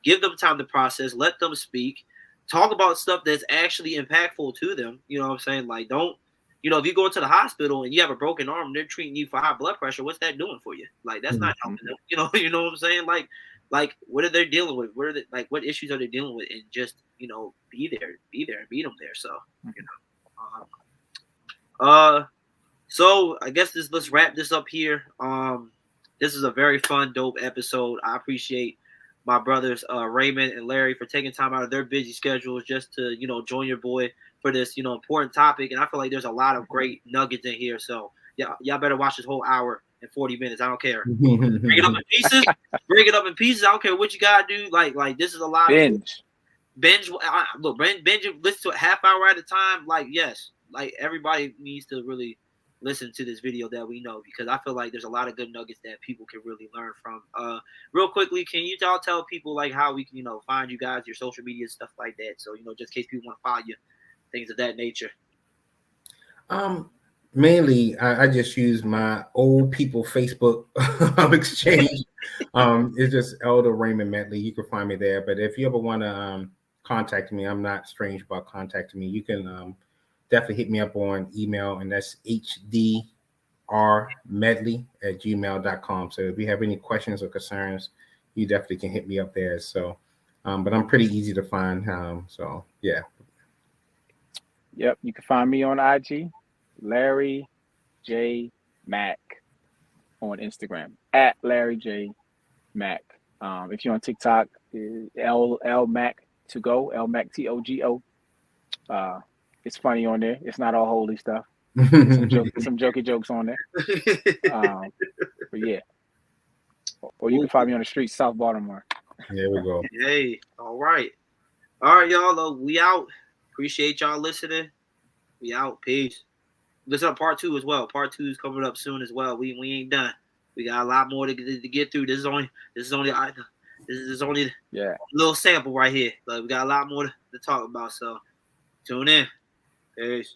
S1: give them time to process, let them speak, talk about stuff that's actually impactful to them. You know what I'm saying? Like, don't, if you go into the hospital and you have a broken arm and they're treating you for high blood pressure, what's that doing for you? Like, that's not helping them. You know what I'm saying? Like, what are they dealing with? What issues are they dealing with? And just, be there and meet them there. So, so I guess let's wrap this up here. This is a very fun, dope episode. I appreciate my brothers Raymond and Larry for taking time out of their busy schedules just to join your boy for this important topic. And I feel like there's a lot of great nuggets in here. So y'all better watch this whole hour and 40 minutes. I don't care. Bring it up in pieces. Bring it up in pieces. I don't care what you gotta do. Like this is a lot
S2: binge.
S1: Of binge. Look, binge. Listen to it half hour at a time. Like, yes, like, everybody needs to really listen to this video that we know, because I feel like there's a lot of good nuggets that people can really learn from. Real quickly, can you all tell people like how we can find you guys, your social media, stuff like that? So just in case people want to follow you, things of that nature.
S3: Mainly, I just use my old people Facebook exchange. It's just Elder Raymond Medley. You can find me there. But if you ever want to contacting me. I'm not strange about contacting me. You can definitely hit me up on email, and that's hdrmedley@gmail.com. So if you have any questions or concerns, you definitely can hit me up there. So, but I'm pretty easy to find. So yeah.
S2: Yep, you can find me on IG, Larry J Mack, on Instagram at Larry J Mack. If you're on TikTok, L Mac to go, L Mac TOGO. It's funny on there. It's not all holy stuff. Some jokey jokes on there. But yeah. Or you can find me on the street, South Baltimore.
S3: There we go.
S1: Hey, all right, y'all. We out. Appreciate y'all listening. We out. Peace. Listen up part 2 as well. Part 2 is coming up soon as well. We ain't done. We got a lot more to get through. This is only a little sample right here. But we got a lot more to talk about. So tune in. Peace.